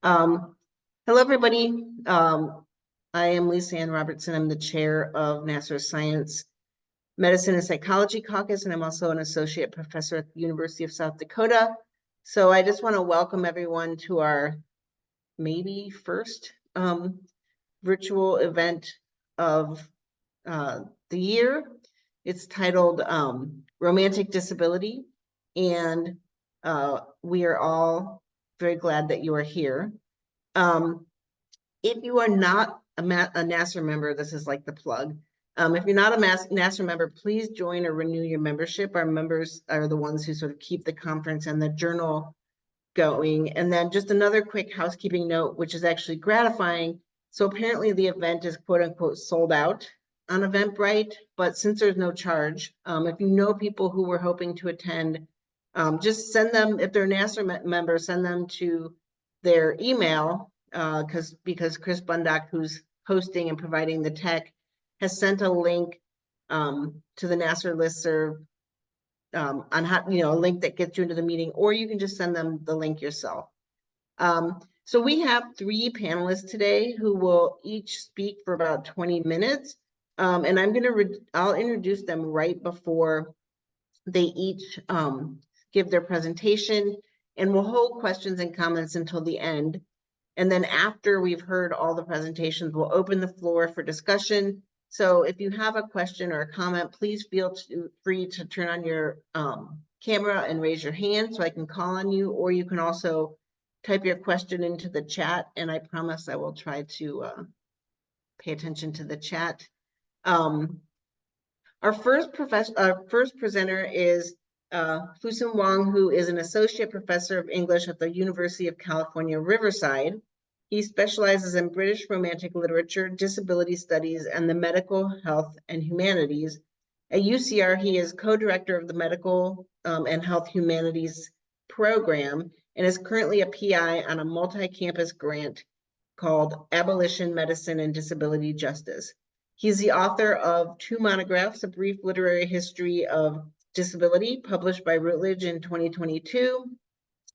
Hello, everybody. I am Lisa Ann Robertson. I'm the chair of NASSR Science, Medicine, and Psychology Caucus, and I'm also an associate professor at the University of South Dakota. So I just want to welcome everyone to our maybe first virtual event of the year. It's titled Romantic Disability, and we are all very glad that you are here. If you are not a NASSR member, this is like the plug. If you're not a NASSR member, please join or renew your membership. Our members are the ones who sort of keep the conference and the journal going. And then just another quick housekeeping note, which is actually gratifying. So apparently the event is quote unquote sold out on Eventbrite, but since there's no charge, if you know people who were hoping to attend, just send them, if they're NASSR members, send them to their email, because Chris Bundock, who's hosting and providing the tech, has sent a link to the NASSR listserv on how, a link that gets you into the meeting, or you can just send them the link yourself. So we have 3 panelists today who will each speak for about 20 minutes. And I'll introduce them right before they each give their presentation, and we'll hold questions and comments until the end. And then after we've heard all the presentations, we'll open the floor for discussion. So if you have a question or a comment, please feel free to turn on your camera and raise your hand so I can call on you, or you can also type your question into the chat, and I promise I will try to pay attention to the chat. Our first presenter is Fusum Wang, who is an associate professor of English at the University of California, Riverside. He specializes in British Romantic literature, disability studies, and the medical, health, and humanities. At UCR, he is co-director of the Medical and Health Humanities program and is currently a PI on a multi-campus grant called Abolition, Medicine, and Disability Justice. He's the author of 2 monographs, A Brief Literary History of Disability, published by Routledge in 2022,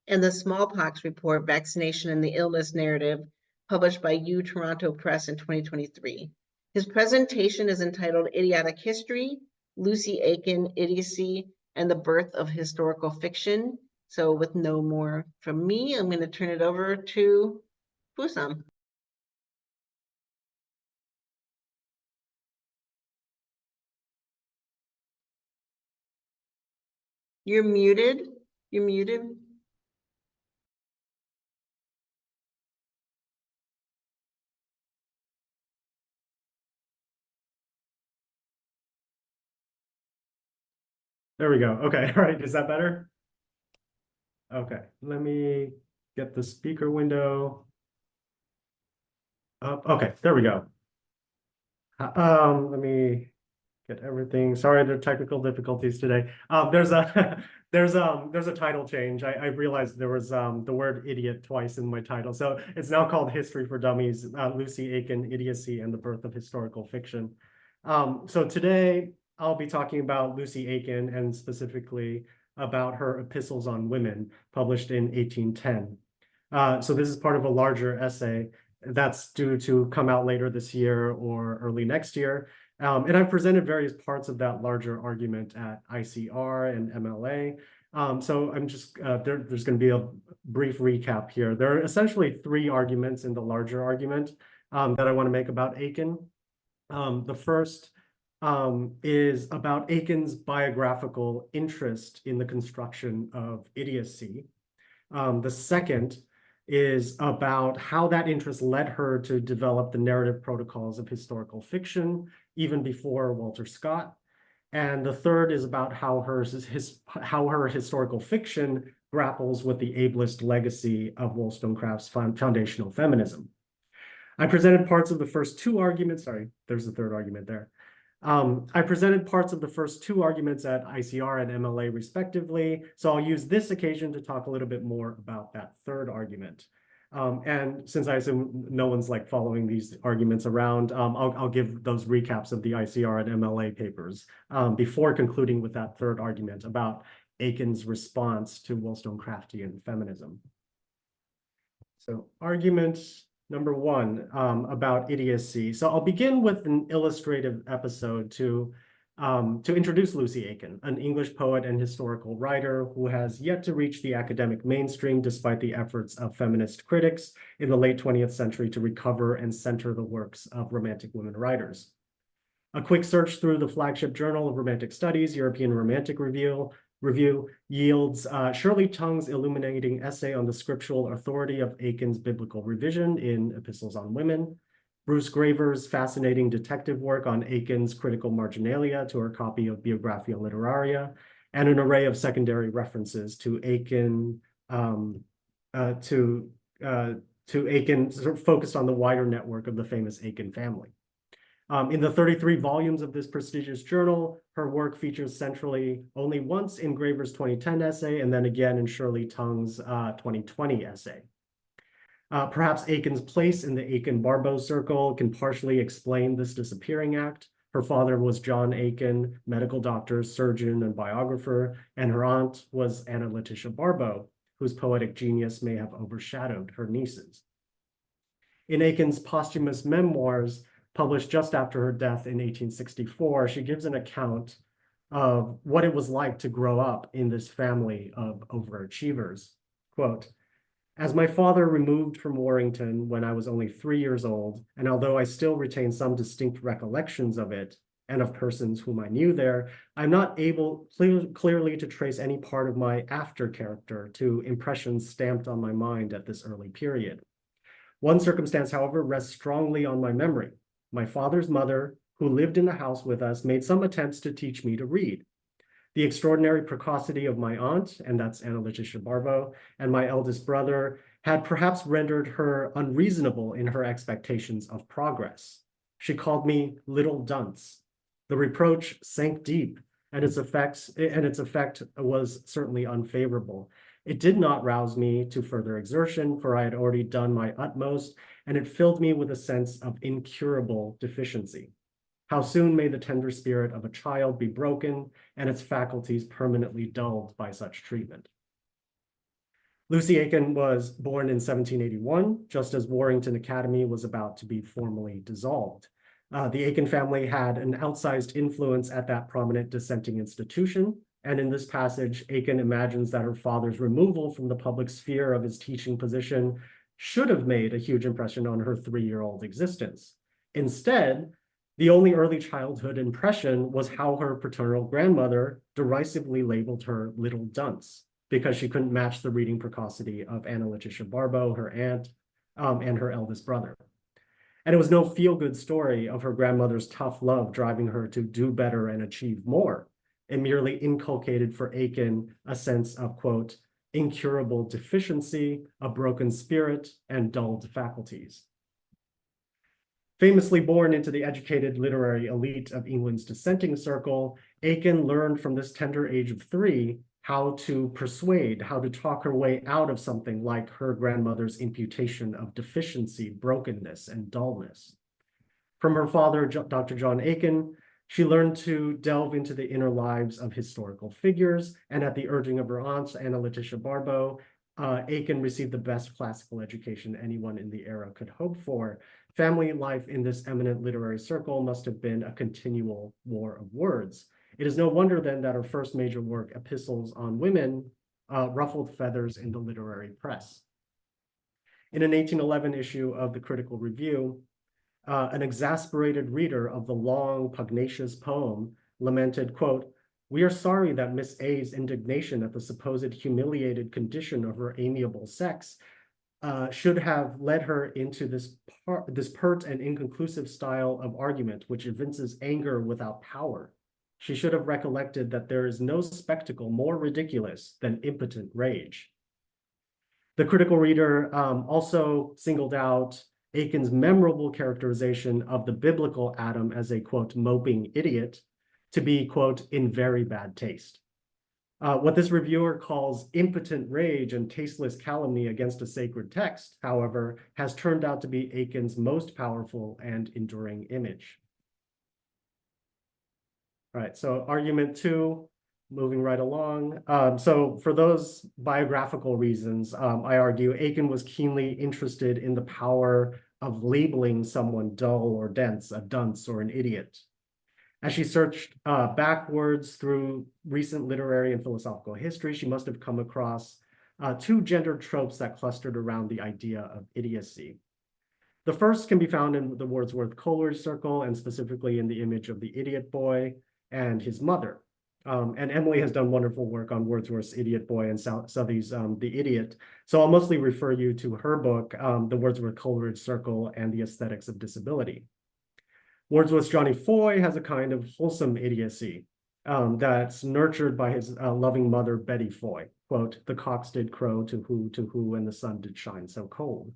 and The Smallpox Report, Vaccination and the Illness Narrative, published by Toronto Press in 2023. His presentation is entitled Idiotic History, Lucy Aiken, Idiocy, and the Birth of Historical Fiction. So with no more from me, I'm going to turn it over to Fusum. You're muted. You're muted. There we go. Okay. All right. Is that better? Okay. Let me get the speaker window up. Okay. There we go. Let me get everything. Sorry, there are technical difficulties today. There's a there's a title change. I realized there was the word idiot twice in my title. So it's now called History for Dummies, Lucy Aiken, Idiocy, and the Birth of Historical Fiction. So today I'll be talking about Lucy Aiken, and specifically about her Epistles on Women, published in 1810. So this is part of a larger essay that's due to come out later this year or early next year. And I've presented various parts of that larger argument at ICR and MLA. So I'm just, there's going to be a brief recap here. There are essentially 3 arguments in the larger argument that I want to make about Aiken. The first is about Aiken's biographical interest in the construction of idiocy. The second is about how that interest led her to develop the narrative protocols of historical fiction, even before Walter Scott. And the third is about how her historical fiction grapples with the ableist legacy of Wollstonecraft's foundational feminism. I presented parts of the first 2 arguments. Sorry, there's the third argument there. I presented parts of the first 2 arguments at ICR and MLA respectively, so I'll use this occasion to talk a little bit more about that third argument. And since I assume no one's like following these arguments around, I'll give those recaps of the ICR and MLA papers before concluding with that third argument about Aiken's response to Wollstonecraftian feminism. So argument number one about idiocy. So I'll begin with an illustrative episode to introduce Lucy Aiken, an English poet and historical writer who has yet to reach the academic mainstream despite the efforts of feminist critics in the late 20th century to recover and center the works of Romantic women writers. A quick search through the flagship journal of Romantic Studies, European Romantic Review yields Shirley Tung's illuminating essay on the scriptural authority of Aiken's biblical revision in Epistles on Women, Bruce Graver's fascinating detective work on Aiken's critical marginalia to her copy of Biographia Literaria, and an array of secondary references to Aiken, Aiken sort of focused on the wider network of the famous Aiken family. In the 33 volumes of this prestigious journal, her work features centrally only once in Graver's 2010 essay and then again in Shirley Tung's 2020 essay. Perhaps Aiken's place in the Aiken-Barbeau circle can partially explain this disappearing act. Her father was John Aiken, medical doctor, surgeon, and biographer, and her aunt was Anna Letitia Barbeau, whose poetic genius may have overshadowed her nieces. In Aiken's posthumous memoirs, published just after her death in 1864, she gives an account of what it was like to grow up in this family of overachievers. Quote, "As my father removed from Warrington when I was only 3 years old, and although I still retain some distinct recollections of it and of persons whom I knew there, I'm not able clearly to trace any part of my after character to impressions stamped on my mind at this early period. One circumstance, however, rests strongly on my memory. My father's mother, who lived in the house with us, made some attempts to teach me to read. The extraordinary precocity of my aunt, and that's Anna Letitia Barbeau, and my eldest brother had perhaps rendered her unreasonable in her expectations of progress. She called me little dunce. The reproach sank deep, and its effect was certainly unfavorable. It did not rouse me to further exertion, for I had already done my utmost, and it filled me with a sense of incurable deficiency. How soon may the tender spirit of a child be broken and its faculties permanently dulled by such treatment?" Lucy Aiken was born in 1781, just as Warrington Academy was about to be formally dissolved. The Aiken family had an outsized influence at that prominent dissenting institution, and in this passage, Aiken imagines that her father's removal from the public sphere of his teaching position should have made a huge impression on her 3-year-old existence. Instead, the only early childhood impression was how her paternal grandmother derisively labeled her little dunce because she couldn't match the reading precocity of Anna Letitia Barbeau, her aunt, and her eldest brother. And it was no feel-good story of her grandmother's tough love driving her to do better and achieve more. It merely inculcated for Aiken a sense of, quote, incurable deficiency, a broken spirit, and dulled faculties. Famously born into the educated literary elite of England's dissenting circle, Aiken learned from this tender age of 3 how to persuade, how to talk her way out of something like her grandmother's imputation of deficiency, brokenness, and dullness. From her father, Dr. John Aiken, she learned to delve into the inner lives of historical figures, and at the urging of her aunt, Anna Letitia Barbeau, Aiken received the best classical education anyone in the era could hope for. Family life in this eminent literary circle must have been a continual war of words. It is no wonder then that her first major work, Epistles on Women, ruffled feathers in the literary press. In an 1811 issue of the Critical Review, an exasperated reader of the long, pugnacious poem lamented, quote, "We are sorry that Miss A's indignation at the supposed humiliated condition of her amiable sex should have led her into this pert and inconclusive style of argument, which evinces anger without power. She should have recollected that there is no spectacle more ridiculous than impotent rage." The critical reader also singled out Aiken's memorable characterization of the biblical Adam as a, quote, moping idiot to be, quote, in very bad taste. What this reviewer calls impotent rage and tasteless calumny against a sacred text, however, has turned out to be Aiken's most powerful and enduring image. All right, so argument 2, moving right along. So for those biographical reasons, I argue Aiken was keenly interested in the power of labeling someone dull or dense, a dunce or an idiot. As she searched backwards through recent literary and philosophical history, she must have come across two gendered tropes that clustered around the idea of idiocy. The first can be found in the Wordsworth-Coleridge circle, and specifically in the image of the idiot boy and his mother. And Emily has done wonderful work on Wordsworth's Idiot Boy and Southey's The Idiot. So I'll mostly refer you to her book, The Wordsworth-Coleridge Circle and the Aesthetics of Disability. Wordsworth's Johnny Foy has a kind of wholesome idiocy that's nurtured by his loving mother, Betty Foy. Quote, "The cocks did crow to who, and the sun did shine so cold."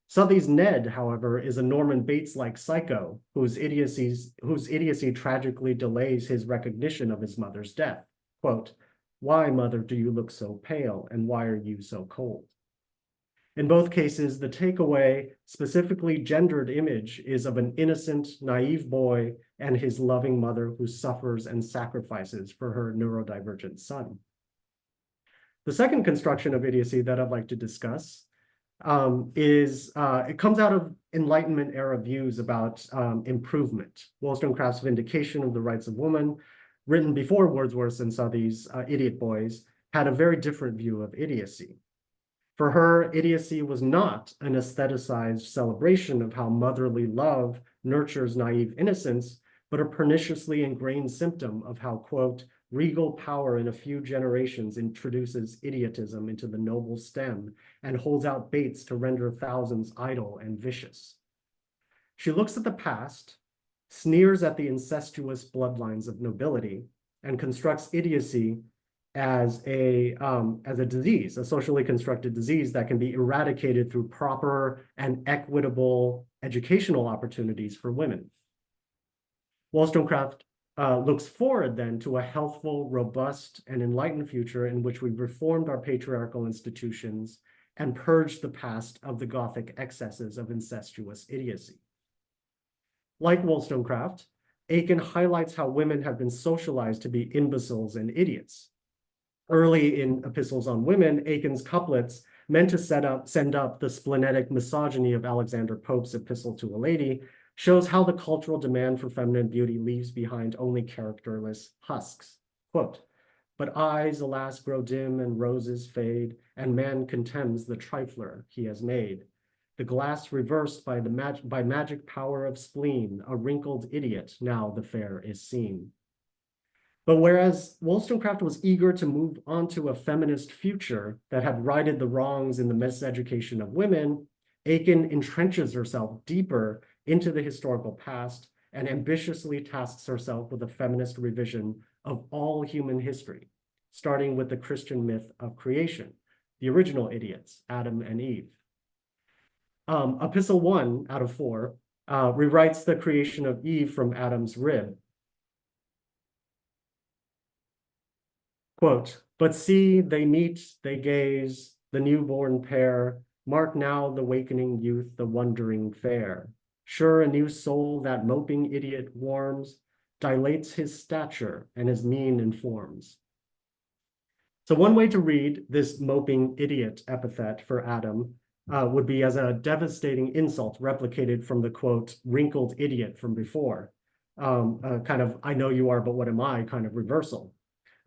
Southey's Ned, however, is a Norman Bates-like psycho whose idiocy tragically delays his recognition of his mother's death. Quote, "Why, mother, do you look so pale, and why are you so cold?" In both cases, the takeaway, specifically gendered image is of an innocent, naive boy and his loving mother who suffers and sacrifices for her neurodivergent son. The second construction of idiocy that I'd like to discuss it comes out of Enlightenment era views about improvement. Wollstonecraft's Vindication of the Rights of Woman, written before Wordsworth's and Southey's Idiot Boys, had a very different view of idiocy. For her, idiocy was not an aestheticized celebration of how motherly love nurtures naive innocence, but a perniciously ingrained symptom of how, quote, "regal power in a few generations introduces idiotism into the noble stem and holds out baits to render thousands idle and vicious." She looks at the past, sneers at the incestuous bloodlines of nobility, and constructs idiocy as a disease, a socially constructed disease that can be eradicated through proper and equitable educational opportunities for women. Wollstonecraft looks forward then to a healthful, robust, and enlightened future in which we've reformed our patriarchal institutions and purged the past of the Gothic excesses of incestuous idiocy. Like Wollstonecraft, Aiken highlights how women have been socialized to be imbeciles and idiots. Early in Epistles on Women, Aiken's couplets, meant to send up the splenetic misogyny of Alexander Pope's Epistle to a Lady, shows how the cultural demand for feminine beauty leaves behind only characterless husks. Quote, "But eyes, alas, grow dim and roses fade, and man contemns the trifler he has made. The glass reversed by magic power of spleen, a wrinkled idiot, now the fair is seen." But whereas Wollstonecraft was eager to move on to a feminist future that had righted the wrongs in the miseducation of women, Aiken entrenches herself deeper into the historical past and ambitiously tasks herself with a feminist revision of all human history, starting with the Christian myth of creation, the original idiots, Adam and Eve. Epistle 1 out of 4 rewrites the creation of Eve from Adam's rib. Quote, "But see, they meet, they gaze, the newborn pair, mark now the wakening youth, the wondering fair. Sure, a new soul that moping idiot warms, dilates his stature and his mien informs." So one way to read this moping idiot epithet for Adam would be as a devastating insult replicated from the, quote, "wrinkled idiot" from before. Kind of, "I know you are, but what am I" kind of reversal.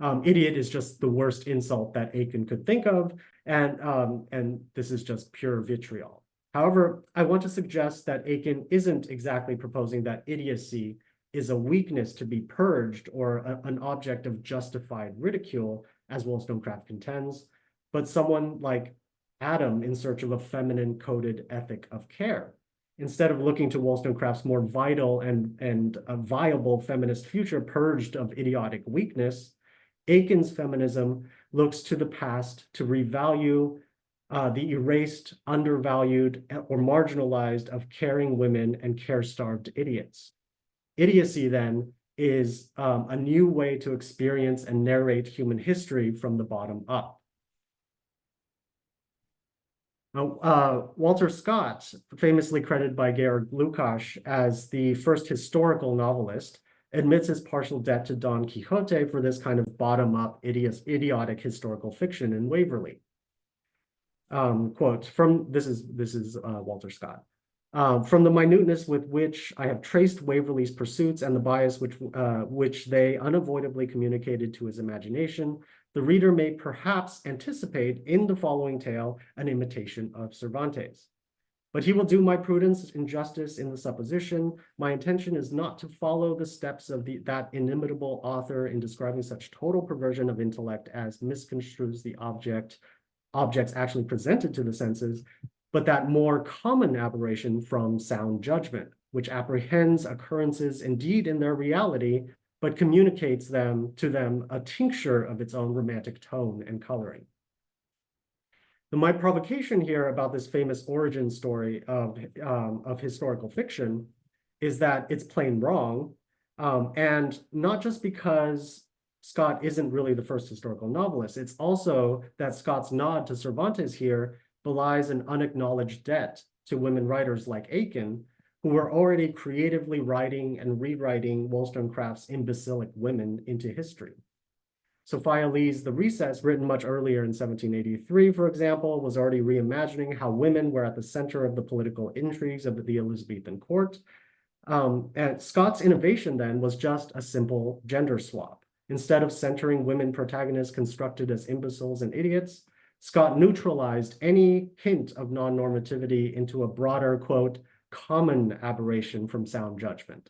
Idiot is just the worst insult that Aiken could think of, and this is just pure vitriol. However, I want to suggest that Aiken isn't exactly proposing that idiocy is a weakness to be purged or an object of justified ridicule, as Wollstonecraft contends, but someone like Adam in search of a feminine-coded ethic of care. Instead of looking to Wollstonecraft's more vital and a viable feminist future purged of idiotic weakness, Aiken's feminism looks to the past to revalue the erased, undervalued, or marginalized of caring women and care-starved idiots. Idiocy, then, is a new way to experience and narrate human history from the bottom up. Walter Scott, famously credited by Georg Lukács as the first historical novelist, admits his partial debt to Don Quixote for this kind of bottom-up idiotic historical fiction in Waverley. Quote from this is Walter Scott. From the minuteness with which I have traced Waverley's pursuits and the bias which they unavoidably communicated to his imagination, the reader may perhaps anticipate in the following tale an imitation of Cervantes. But he will do my prudence injustice in the supposition. My intention is not to follow the steps of that inimitable author in describing such total perversion of intellect as misconstrues the objects actually presented to the senses, but that more common aberration from sound judgment, which apprehends occurrences indeed in their reality, but communicates to them a tincture of its own romantic tone and coloring. My provocation here about this famous origin story of historical fiction is that it's plain wrong, and not just because Scott isn't really the first historical novelist, it's also that Scott's nod to Cervantes here belies an unacknowledged debt to women writers like Aiken, who were already creatively writing and rewriting Wollstonecraft's imbecilic women into history. Sophia Lee's The Recess, written much earlier in 1783, for example, was already reimagining how women were at the center of the political intrigues of the Elizabethan court. And Scott's innovation then was just a simple gender swap. Instead of centering women protagonists constructed as imbeciles and idiots, Scott neutralized any hint of non-normativity into a broader, quote, common aberration from sound judgment,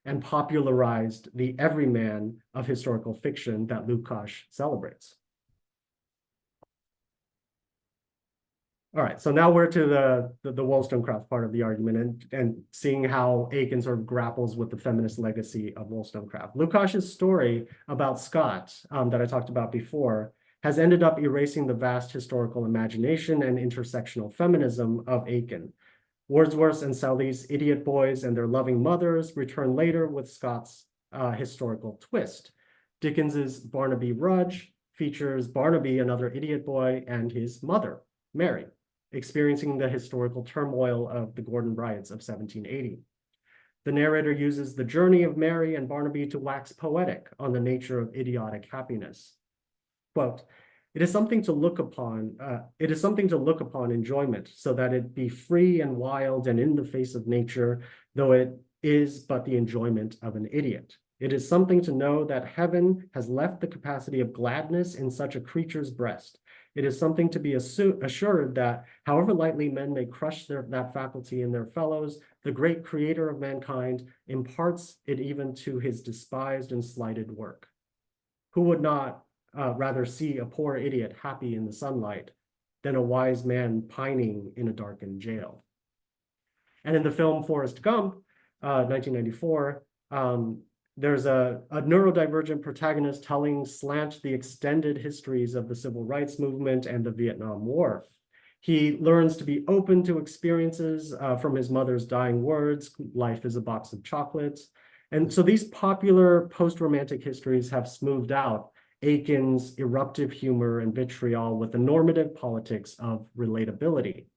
and popularized the everyman of historical fiction that Lukács celebrates. All right, so now we're to the Wollstonecraft part of the argument and seeing how Aiken sort of grapples with the feminist legacy of Wollstonecraft. Lukács' story about Scott that I talked about before has ended up erasing the vast historical imagination and intersectional feminism of Aiken. Wordsworth and Southey's idiot boys and their loving mothers return later with Scott's historical twist. Dickens's Barnaby Rudge features Barnaby, another idiot boy, and his mother, Mary, experiencing the historical turmoil of the Gordon riots of 1780. The narrator uses the journey of Mary and Barnaby to wax poetic on the nature of idiotic happiness. Quote, it is something to look upon enjoyment, so that it be free and wild and in the face of nature, though it is but the enjoyment of an idiot. It is something to know that heaven has left the capacity of gladness in such a creature's breast. It is something to be assured that, however lightly men may crush that faculty in their fellows, the great creator of mankind imparts it even to his despised and slighted work. Who would not rather see a poor idiot happy in the sunlight than a wise man pining in a darkened jail? And in the film Forrest Gump, 1994, there's a neurodivergent protagonist telling Slant the extended histories of the civil rights movement and the Vietnam War. He learns to be open to experiences from his mother's dying words, life is a box of chocolates. And so these popular post-romantic histories have smoothed out Aiken's eruptive humor and vitriol with the normative politics of relatability.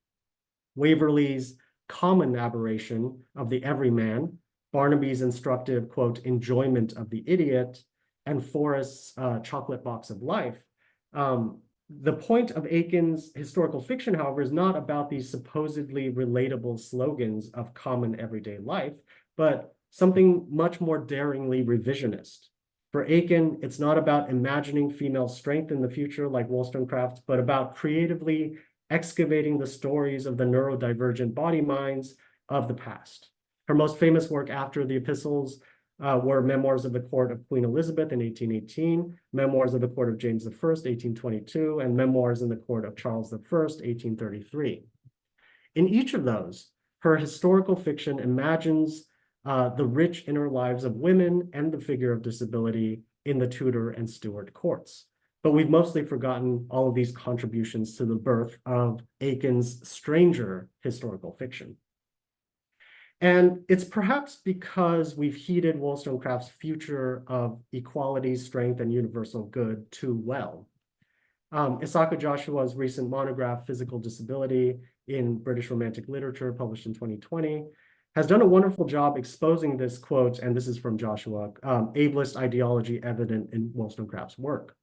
Waverley's common aberration of the everyman, Barnaby's instructive, quote, enjoyment of the idiot, and Forrest's chocolate box of life. The point of Aiken's historical fiction, however, is not about these supposedly relatable slogans of common everyday life, but something much more daringly revisionist. For Aiken, it's not about imagining female strength in the future like Wollstonecraft, but about creatively excavating the stories of the neurodivergent body minds of the past. Her most famous work after the epistles were Memoirs of the Court of Queen Elizabeth in 1818, Memoirs of the Court of James I, 1822, and Memoirs in the Court of Charles I, 1833. In each of those, her historical fiction imagines the rich inner lives of women and the figure of disability in the Tudor and Stuart courts. But we've mostly forgotten all of these contributions to the birth of Aiken's stranger historical fiction. And it's perhaps because we've heeded Wollstonecraft's future of equality, strength, and universal good too well. Isaka Joshua's recent monograph, Physical Disability in British Romantic Literature, published in 2020, has done a wonderful job exposing this quote, and this is from Joshua, ableist ideology evident in Wollstonecraft's work.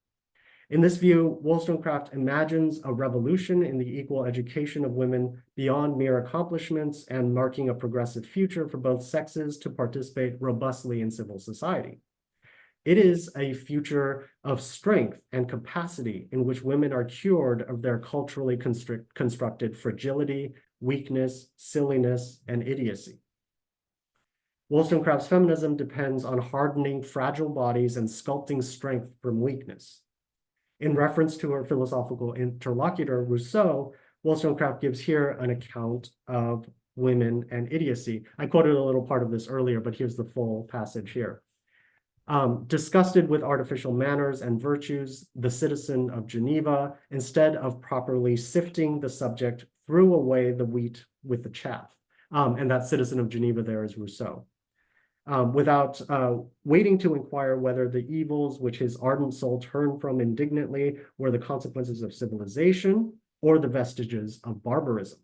In this view, Wollstonecraft imagines a revolution in the equal education of women beyond mere accomplishments and marking a progressive future for both sexes to participate robustly in civil society. It is a future of strength and capacity in which women are cured of their culturally constructed fragility, weakness, silliness, and idiocy. Wollstonecraft's feminism depends on hardening fragile bodies and sculpting strength from weakness. In reference to her philosophical interlocutor, Rousseau, Wollstonecraft gives here an account of women and idiocy. I quoted a little part of this earlier, but here's the full passage here. Disgusted with artificial manners and virtues, the citizen of Geneva, instead of properly sifting the subject, threw away the wheat with the chaff. And that citizen of Geneva there is Rousseau. Without waiting to inquire whether the evils which his ardent soul turned from indignantly were the consequences of civilization or the vestiges of barbarism.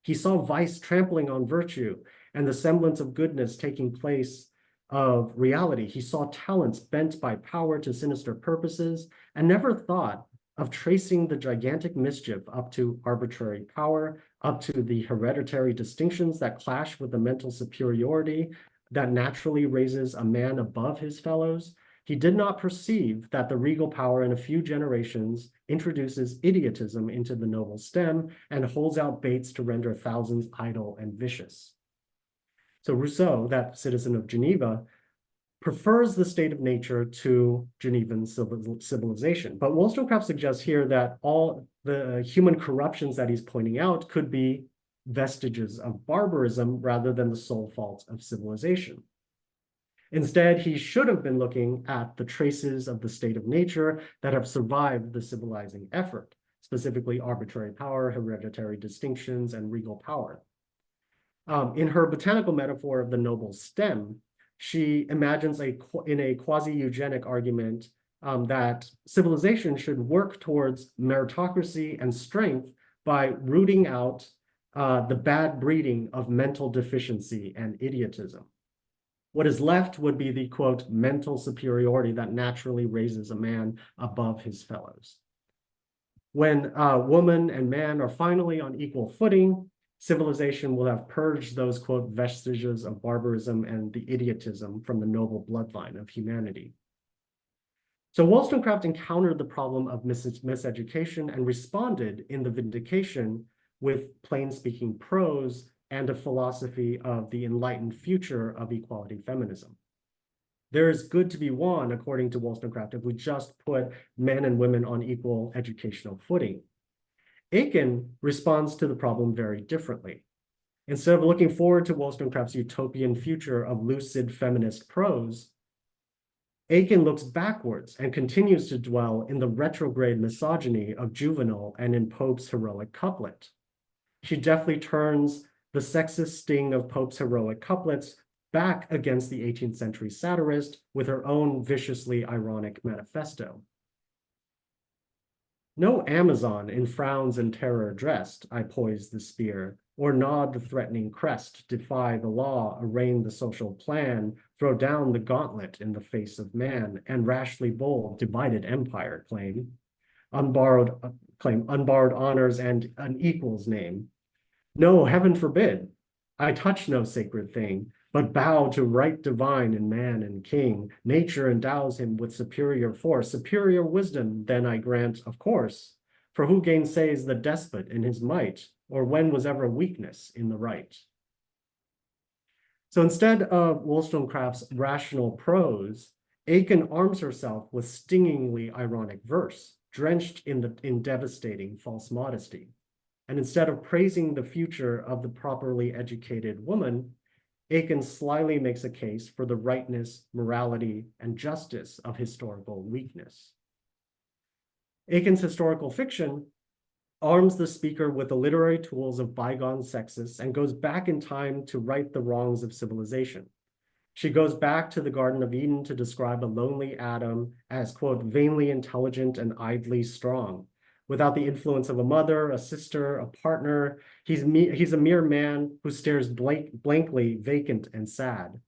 He saw vice trampling on virtue and the semblance of goodness taking place of reality. He saw talents bent by power to sinister purposes and never thought of tracing the gigantic mischief up to arbitrary power, up to the hereditary distinctions that clash with the mental superiority that naturally raises a man above his fellows. He did not perceive that the regal power in a few generations introduces idiotism into the noble stem and holds out baits to render thousands idle and vicious. So Rousseau, that citizen of Geneva, prefers the state of nature to Genevan civilization. But Wollstonecraft suggests here that all the human corruptions that he's pointing out could be vestiges of barbarism rather than the sole fault of civilization. Instead, he should have been looking at the traces of the state of nature that have survived the civilizing effort, specifically arbitrary power, hereditary distinctions, and regal power. In her botanical metaphor of the noble stem, she imagines in a quasi-eugenic argument that civilization should work towards meritocracy and strength by rooting out the bad breeding of mental deficiency and idiotism. What is left would be the, quote, mental superiority that naturally raises a man above his fellows. When woman and man are finally on equal footing, civilization will have purged those, quote, vestiges of barbarism and the idiotism from the noble bloodline of humanity. So Wollstonecraft encountered the problem of miseducation and responded in The Vindication with plain-speaking prose and a philosophy of the enlightened future of equality feminism. There is good to be won, according to Wollstonecraft, if we just put men and women on equal educational footing. Aiken responds to the problem very differently. Instead of looking forward to Wollstonecraft's utopian future of lucid feminist prose, Aiken looks backwards and continues to dwell in the retrograde misogyny of Juvenal and in Pope's heroic couplet. She deftly turns the sexist sting of Pope's heroic couplets back against the 18th century satirist with her own viciously ironic manifesto. No Amazon in frowns and terror dressed, I poise the spear, or nod the threatening crest, defy the law, arraign the social plan, throw down the gauntlet in the face of man, and rashly bold, divided empire claim, unborrowed honors and an equal's name. No, heaven forbid, I touch no sacred thing, but bow to right divine in man and king. Nature endows him with superior force, superior wisdom, then I grant, of course. For who gainsays the despot in his might, or when was ever weakness in the right? So instead of Wollstonecraft's rational prose, Aiken arms herself with stingingly ironic verse, drenched in devastating false modesty. And instead of praising the future of the properly educated woman, Aiken slyly makes a case for the rightness, morality, and justice of historical weakness. Aiken's historical fiction arms the speaker with the literary tools of bygone sexists and goes back in time to right the wrongs of civilization. She goes back to the Garden of Eden to describe a lonely Adam as, quote, vainly intelligent and idly strong, Without the influence of a mother, a sister, a partner, he's a mere man who stares blankly, vacant and sad,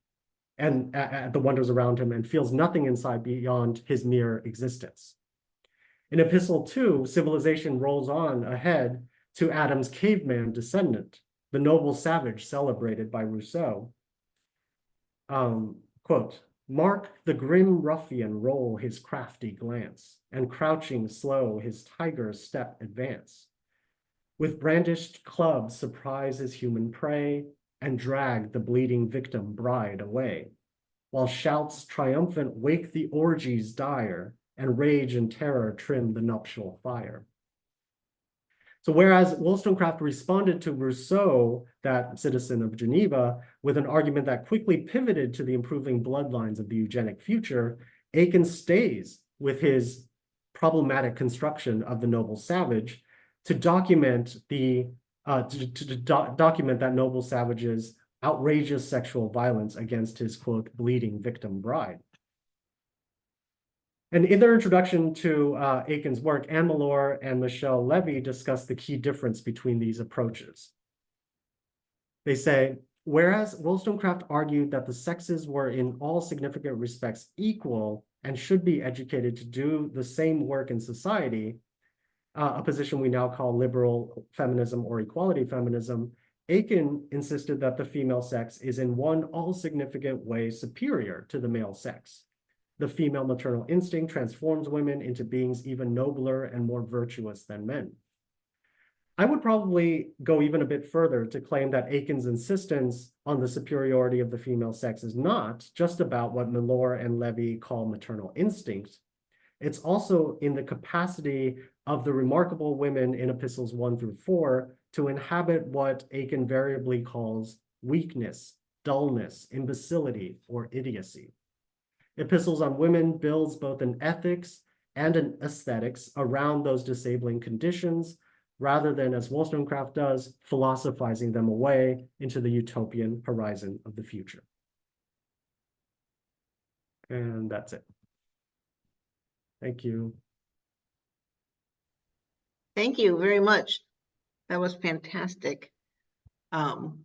and at the wonders around him, and feels nothing inside beyond his mere existence. In Epistle 2, civilization rolls on ahead to Adam's caveman descendant, the noble savage celebrated by Rousseau. Quote, mark the grim ruffian roll his crafty glance, and crouching slow his tiger step advance. With brandished club surprise his human prey, and drag the bleeding victim bride away, while shouts triumphant wake the orgies dire, and rage and terror trim the nuptial fire. So whereas Wollstonecraft responded to Rousseau, that citizen of Geneva, with an argument that quickly pivoted to the improving bloodlines of the eugenic future, Aiken stays with his problematic construction of the noble savage to document document that noble savage's outrageous sexual violence against his, quote, bleeding victim bride. And in their introduction to Aiken's work, Anne Malore and Michelle Levy discuss the key difference between these approaches. They say, whereas Wollstonecraft argued that the sexes were in all significant respects equal and should be educated to do the same work in society, a position we now call liberal feminism or equality feminism, Aiken insisted that the female sex is in one all-significant way superior to the male sex. The female maternal instinct transforms women into beings even nobler and more virtuous than men. I would probably go even a bit further to claim that Aiken's insistence on the superiority of the female sex is not just about what Malore and Levy call maternal instinct. It's also in the capacity of the remarkable women in epistles 1 through 4 to inhabit what Aiken variably calls weakness, dullness, imbecility, or idiocy. Epistles on Women builds both an ethics and an aesthetics around those disabling conditions, rather than, as Wollstonecraft does, philosophizing them away into the utopian horizon of the future. And that's it. Thank you. Thank you very much. That was fantastic. I'm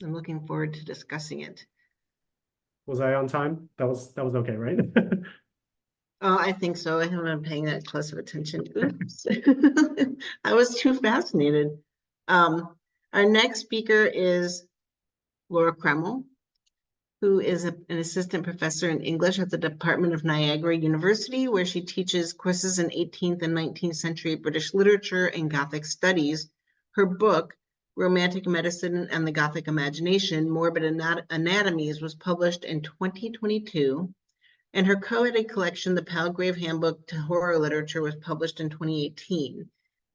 looking forward to discussing it. Was I on time? That was okay, right? I think so. I haven't been paying that close of attention. Oops. I was too fascinated. Our next speaker is Laura Kreml, who is an assistant professor in English at the Department of Niagara University, where she teaches courses in 18th and 19th century British literature and Gothic studies. Her book, Romantic Medicine and the Gothic Imagination, Morbid Anatomies, was published in 2022, and her co-edited collection, The Palgrave Handbook to Horror Literature, was published in 2018.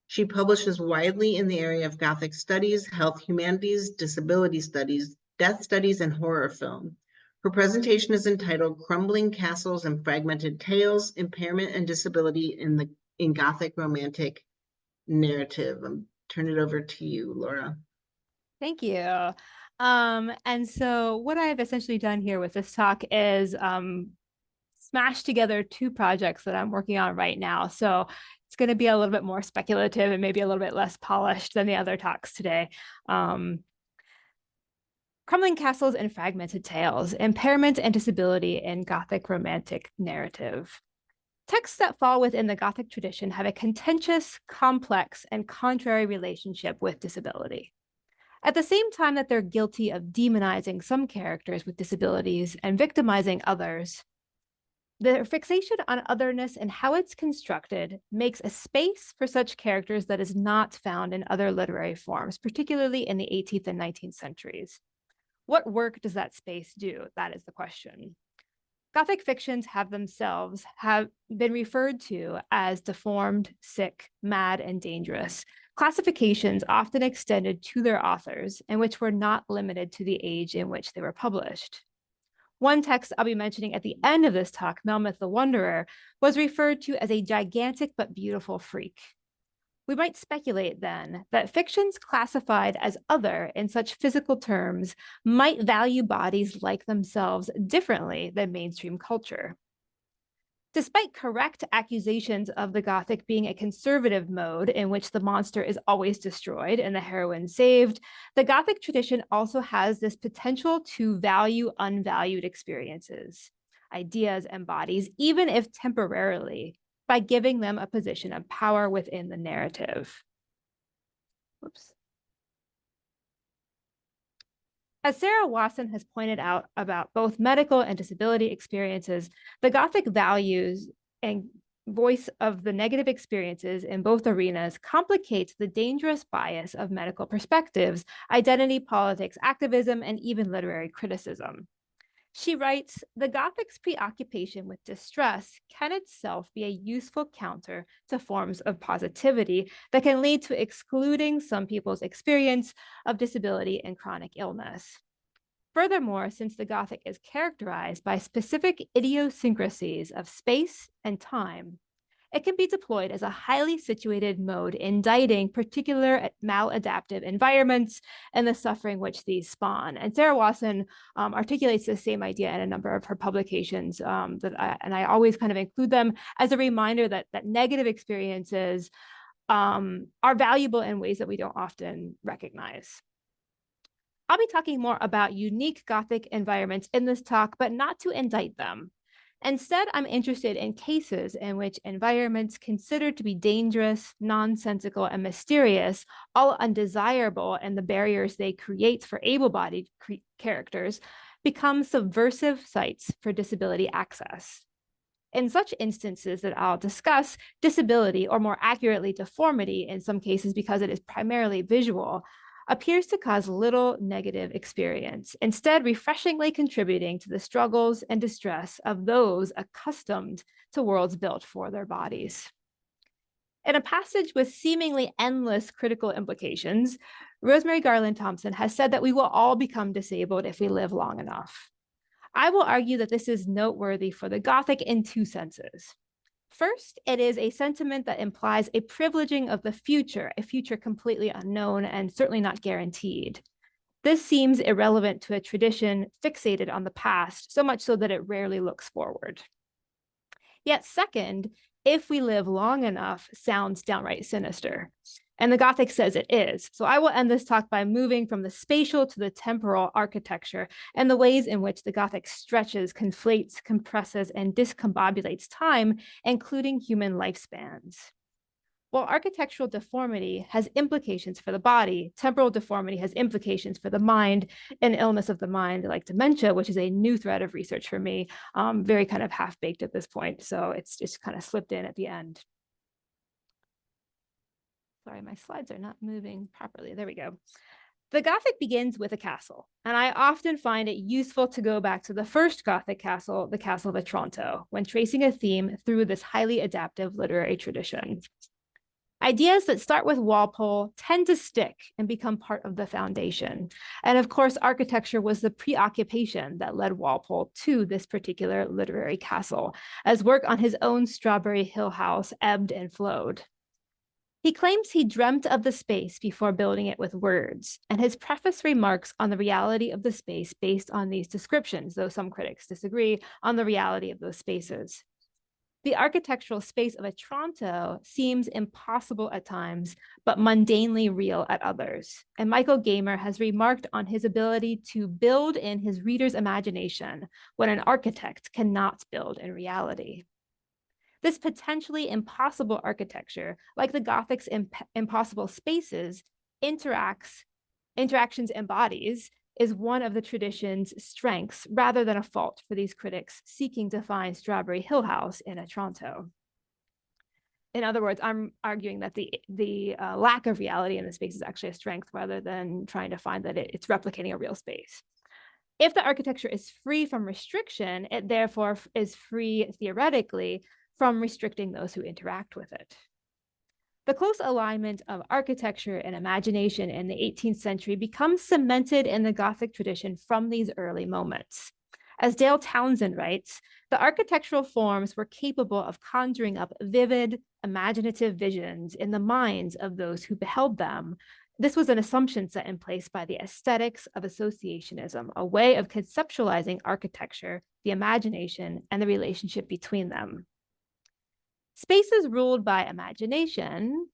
She publishes widely in the area of Gothic studies, health humanities, disability studies, death studies, and horror film. Her presentation is entitled Crumbling Castles and Fragmented Tales, Impairment and Disability in Gothic Romantic Narrative. Turn it over to you, Laura. Thank you. And so what I've essentially done here with this talk is smash together two projects that I'm working on right now. So it's going to be a little bit more speculative and maybe a little bit less polished than the other talks today. Crumbling Castles and Fragmented Tales, Impairment and Disability in Gothic Romantic Narrative. Texts that fall within the Gothic tradition have a contentious, complex, and contrary relationship with disability. At the same time that they're guilty of demonizing some characters with disabilities and victimizing others, their fixation on otherness and how it's constructed makes a space for such characters that is not found in other literary forms, particularly in the 18th and 19th centuries. What work does that space do? That is the question. Gothic fictions have themselves been referred to as deformed, sick, mad, and dangerous, classifications often extended to their authors and which were not limited to the age in which they were published. One text I'll be mentioning at the end of this talk, Melmoth the Wanderer, was referred to as a gigantic but beautiful freak. We might speculate then that fictions classified as other in such physical terms might value bodies like themselves differently than mainstream culture. Despite correct accusations of the Gothic being a conservative mode in which the monster is always destroyed and the heroine saved, the Gothic tradition also has this potential to value unvalued experiences, ideas, and bodies, even if temporarily, by giving them a position of power within the narrative. Whoops. As Sarah Wasson has pointed out about both medical and disability experiences, the Gothic values and voice of the negative experiences in both arenas complicates the dangerous bias of medical perspectives, identity politics, activism, and even literary criticism. She writes, the Gothic's preoccupation with distress can itself be a useful counter to forms of positivity that can lead to excluding some people's experience of disability and chronic illness. Furthermore, since the Gothic is characterized by specific idiosyncrasies of space and time, it can be deployed as a highly situated mode indicting particular maladaptive environments and the suffering which these spawn. And Sarah Wasson articulates the same idea in a number of her publications, and I always kind of include them as a reminder that negative experiences are valuable in ways that we don't often recognize. I'll be talking more about unique Gothic environments in this talk, but not to indict them. Instead, I'm interested in cases in which environments considered to be dangerous, nonsensical, and mysterious, all undesirable, and the barriers they create for able-bodied characters become subversive sites for disability access. In such instances that I'll discuss, disability, or more accurately, deformity in some cases because it is primarily visual, appears to cause little negative experience, instead refreshingly contributing to the struggles and distress of those accustomed to worlds built for their bodies. In a passage with seemingly endless critical implications, Rosemary Garland Thompson has said that we will all become disabled if we live long enough. I will argue that this is noteworthy for the Gothic in two senses. First, it is a sentiment that implies a privileging of the future, a future completely unknown and certainly not guaranteed. This seems irrelevant to a tradition fixated on the past, so much so that it rarely looks forward. Yet second, if we live long enough sounds downright sinister. And the Gothic says it is. So I will end this talk by moving from the spatial to the temporal architecture and the ways in which the Gothic stretches, conflates, compresses, and discombobulates time, including human lifespans. While architectural deformity has implications for the body, temporal deformity has implications for the mind and illness of the mind, like dementia, which is a new thread of research for me, very kind of half-baked at this point. So it's just kind of slipped in at the end. Sorry, my slides are not moving properly. There we go. The Gothic begins with a castle, and I often find it useful to go back to the first Gothic castle, the Castle of Otranto, when tracing a theme through this highly adaptive literary tradition. Ideas that start with Walpole tend to stick and become part of the foundation. And of course, architecture was the preoccupation that led Walpole to this particular literary castle, as work on his own Strawberry Hill house ebbed and flowed. He claims he dreamt of the space before building it with words, and his preface remarks on the reality of the space based on these descriptions, though some critics disagree on the reality of those spaces. The architectural space of Otranto seems impossible at times, but mundanely real at others. And Michael Gamer has remarked on his ability to build in his reader's imagination when an architect cannot build in reality. This potentially impossible architecture, like the Gothic's impossible spaces, interactions embodies, is one of the tradition's strengths rather than a fault for these critics seeking to find Strawberry Hill House in Otranto. In other words, I'm arguing that the lack of reality in the space is actually a strength rather than trying to find that it's replicating a real space. If the architecture is free from restriction, it therefore is free theoretically from restricting those who interact with it. The close alignment of architecture and imagination in the 18th century becomes cemented in the Gothic tradition from these early moments. As Dale Townsend writes, the architectural forms were capable of conjuring up vivid, imaginative visions in the minds of those who beheld them. This was an assumption set in place by the aesthetics of associationism, a way of conceptualizing architecture, the imagination, and the relationship between them. Spaces ruled by imagination,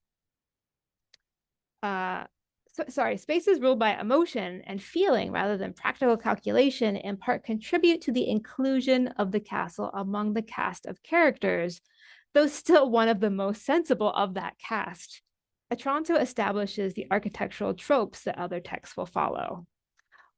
spaces ruled by emotion and feeling rather than practical calculation in part contribute to the inclusion of the castle among the cast of characters, though still one of the most sensible of that cast. Otranto establishes the architectural tropes that other texts will follow.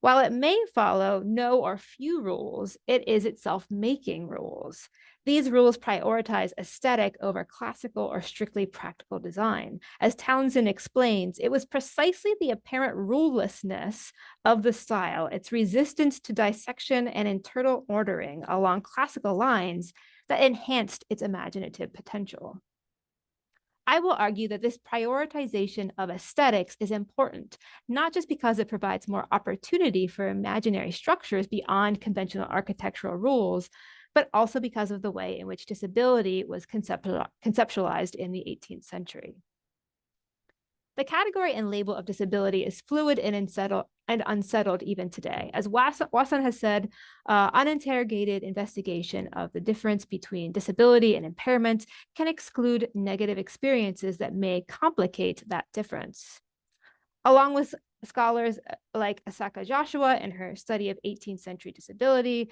While it may follow no or few rules, it is itself making rules. These rules prioritize aesthetic over classical or strictly practical design. As Townsend explains, it was precisely the apparent rulelessness of the style, its resistance to dissection and internal ordering along classical lines, that enhanced its imaginative potential. I will argue that this prioritization of aesthetics is important, not just because it provides more opportunity for imaginary structures beyond conventional architectural rules, but also because of the way in which disability was conceptualized in the 18th century. The category and label of disability is fluid and unsettled even today. As Wasson has said, uninterrogated investigation of the difference between disability and impairment can exclude negative experiences that may complicate that difference. Along with scholars like Asaka Joshua in her study of 18th century disability,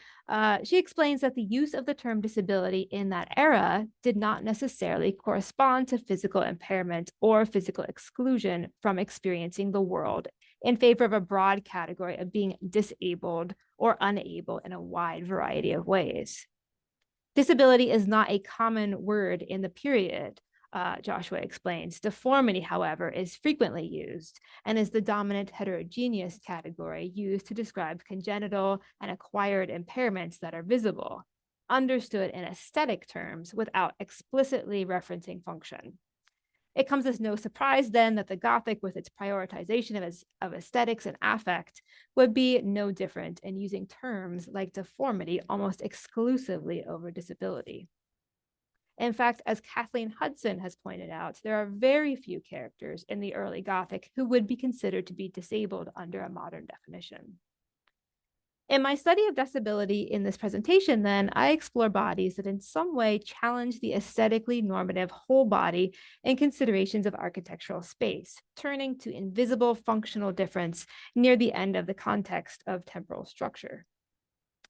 she explains that the use of the term disability in that era did not necessarily correspond to physical impairment or physical exclusion from experiencing the world, in favor of a broad category of being disabled or unable in a wide variety of ways. Disability is not a common word in the period, Joshua explains. Deformity, however, is frequently used and is the dominant heterogeneous category used to describe congenital and acquired impairments that are visible, understood in aesthetic terms without explicitly referencing function. It comes as no surprise then that the Gothic, with its prioritization of aesthetics and affect, would be no different in using terms like deformity almost exclusively over disability. In fact, as Kathleen Hudson has pointed out, there are very few characters in the early Gothic who would be considered to be disabled under a modern definition. In my study of disability in this presentation, then, I explore bodies that in some way challenge the aesthetically normative whole body in considerations of architectural space, turning to invisible functional difference near the end of the context of temporal structure.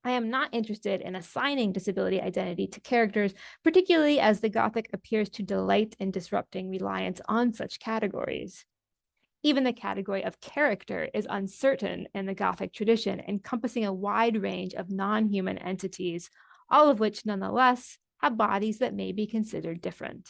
I am not interested in assigning disability identity to characters, particularly as the Gothic appears to delight in disrupting reliance on such categories. Even the category of character is uncertain in the Gothic tradition, encompassing a wide range of non-human entities, all of which nonetheless have bodies that may be considered different.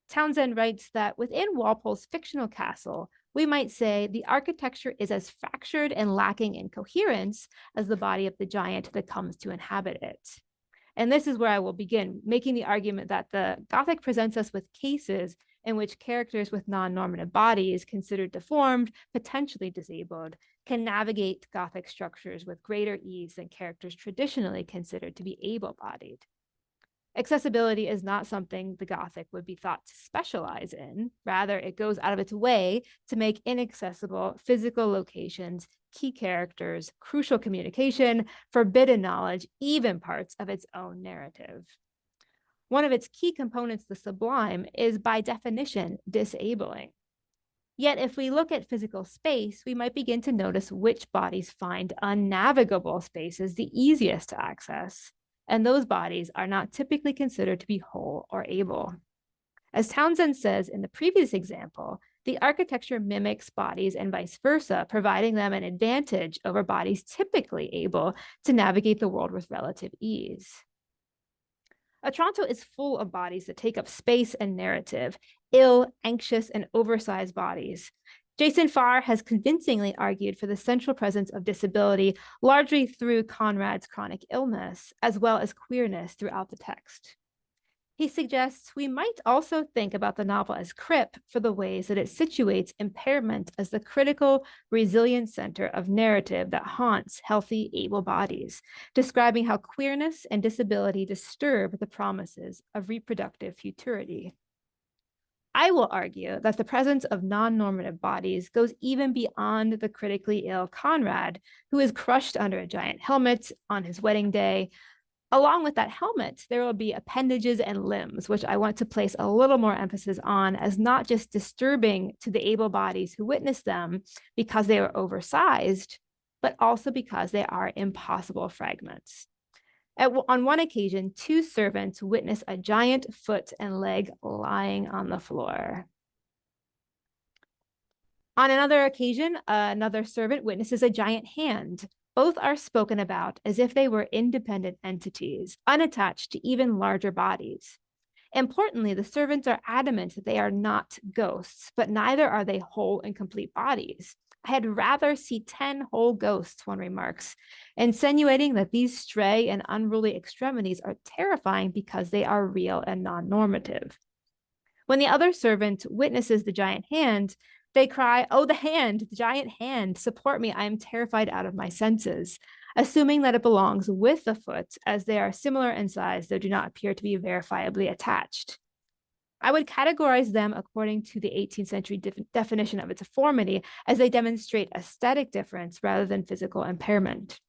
Townsend writes that within Walpole's fictional castle, we might say the architecture is as fractured and lacking in coherence as the body of the giant that comes to inhabit it. And this is where I will begin, making the argument that the Gothic presents us with cases in which characters with non-normative bodies considered deformed, potentially disabled, can navigate Gothic structures with greater ease than characters traditionally considered to be able-bodied. Accessibility is not something the Gothic would be thought to specialize in. Rather, it goes out of its way to make inaccessible physical locations, key characters, crucial communication, forbidden knowledge, even parts of its own narrative. One of its key components, the sublime, is by definition disabling. Yet if we look at physical space, we might begin to notice which bodies find unnavigable spaces the easiest to access, and those bodies are not typically considered to be whole or able. As Townsend says in the previous example, the architecture mimics bodies and vice versa, providing them an advantage over bodies typically able to navigate the world with relative ease. Otranto is full of bodies that take up space and narrative, ill, anxious, and oversized bodies. Jason Farr has convincingly argued for the central presence of disability, largely through Conrad's chronic illness, as well as queerness throughout the text. He suggests we might also think about the novel as crip for the ways that it situates impairment as the critical, resilient center of narrative that haunts healthy, able bodies, describing how queerness and disability disturb the promises of reproductive futurity. I will argue that the presence of non-normative bodies goes even beyond the critically ill Conrad, who is crushed under a giant helmet on his wedding day, Along with that helmet, there will be appendages and limbs, which I want to place a little more emphasis on as not just disturbing to the able bodies who witness them because they are oversized, but also because they are impossible fragments. On one occasion, 2 servants witness a giant foot and leg lying on the floor. On another occasion, another servant witnesses a giant hand. Both are spoken about as if they were independent entities, unattached to even larger bodies. Importantly, the servants are adamant that they are not ghosts, but neither are they whole and complete bodies. I had rather see 10 whole ghosts, one remarks, insinuating that these stray and unruly extremities are terrifying because they are real and non-normative. When the other servant witnesses the giant hand, they cry, "Oh, the hand, the giant hand, support me. I am terrified out of my senses," assuming that it belongs with the foot, as they are similar in size, though do not appear to be verifiably attached. I would categorize them according to the 18th century definition of its deformity, as they demonstrate aesthetic difference rather than physical impairment.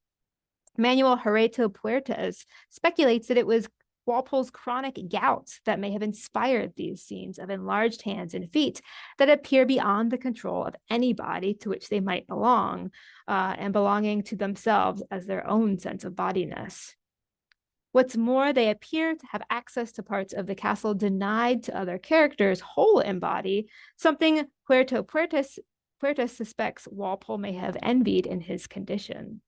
Manuel Herreto Puertas speculates that it was Walpole's chronic gout that may have inspired these scenes of enlarged hands and feet that appear beyond the control of any body to which they might belong, and belonging to themselves as their own sense of bodiness. What's more, they appear to have access to parts of the castle denied to other characters whole in body, something Puertas suspects Walpole may have envied in his condition.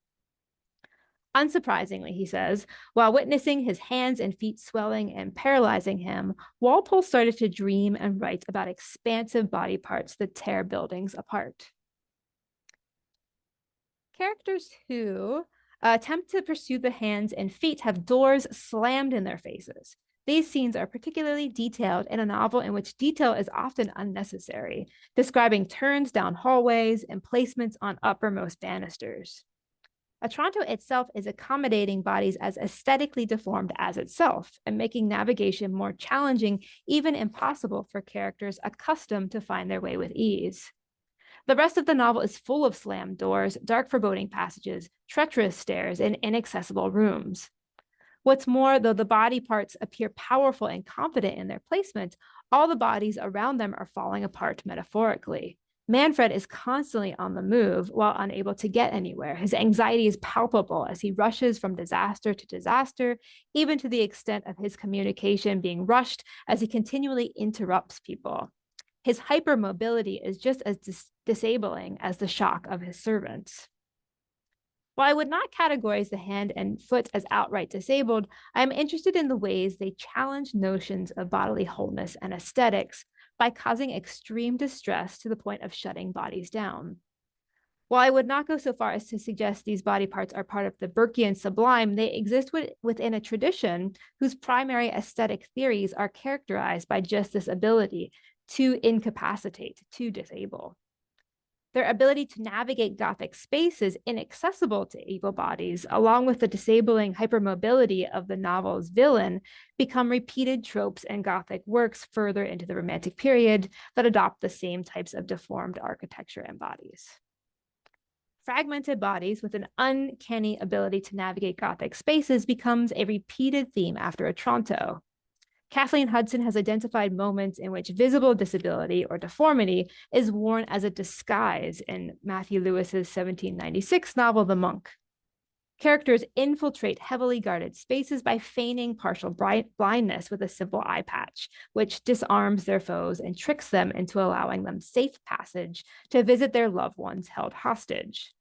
Unsurprisingly, he says, while witnessing his hands and feet swelling and paralyzing him, Walpole started to dream and write about expansive body parts that tear buildings apart. Characters who attempt to pursue the hands and feet have doors slammed in their faces. These scenes are particularly detailed in a novel in which detail is often unnecessary, describing turns down hallways and placements on uppermost banisters. Otranto itself is accommodating bodies as aesthetically deformed as itself and making navigation more challenging, even impossible for characters accustomed to find their way with ease. The rest of the novel is full of slammed doors, dark foreboding passages, treacherous stairs, and inaccessible rooms. What's more, though the body parts appear powerful and confident in their placement, all the bodies around them are falling apart metaphorically. Manfred is constantly on the move while unable to get anywhere. His anxiety is palpable as he rushes from disaster to disaster, even to the extent of his communication being rushed as he continually interrupts people. His hypermobility is just as disabling as the shock of his servants. While I would not categorize the hand and foot as outright disabled, I am interested in the ways they challenge notions of bodily wholeness and aesthetics by causing extreme distress to the point of shutting bodies down. While I would not go so far as to suggest these body parts are part of the Burkean sublime, they exist within a tradition whose primary aesthetic theories are characterized by just this ability to incapacitate, to disable. Their ability to navigate Gothic spaces inaccessible to able bodies, along with the disabling hypermobility of the novel's villain, become repeated tropes in Gothic works further into the Romantic period that adopt the same types of deformed architecture and bodies. Fragmented bodies with an uncanny ability to navigate Gothic spaces becomes a repeated theme after Otranto. Kathleen Hudson has identified moments in which visible disability or deformity is worn as a disguise in Matthew Lewis's 1796 novel, The Monk. Characters infiltrate heavily guarded spaces by feigning partial blindness with a simple eye patch, which disarms their foes and tricks them into allowing them safe passage to visit their loved ones held hostage.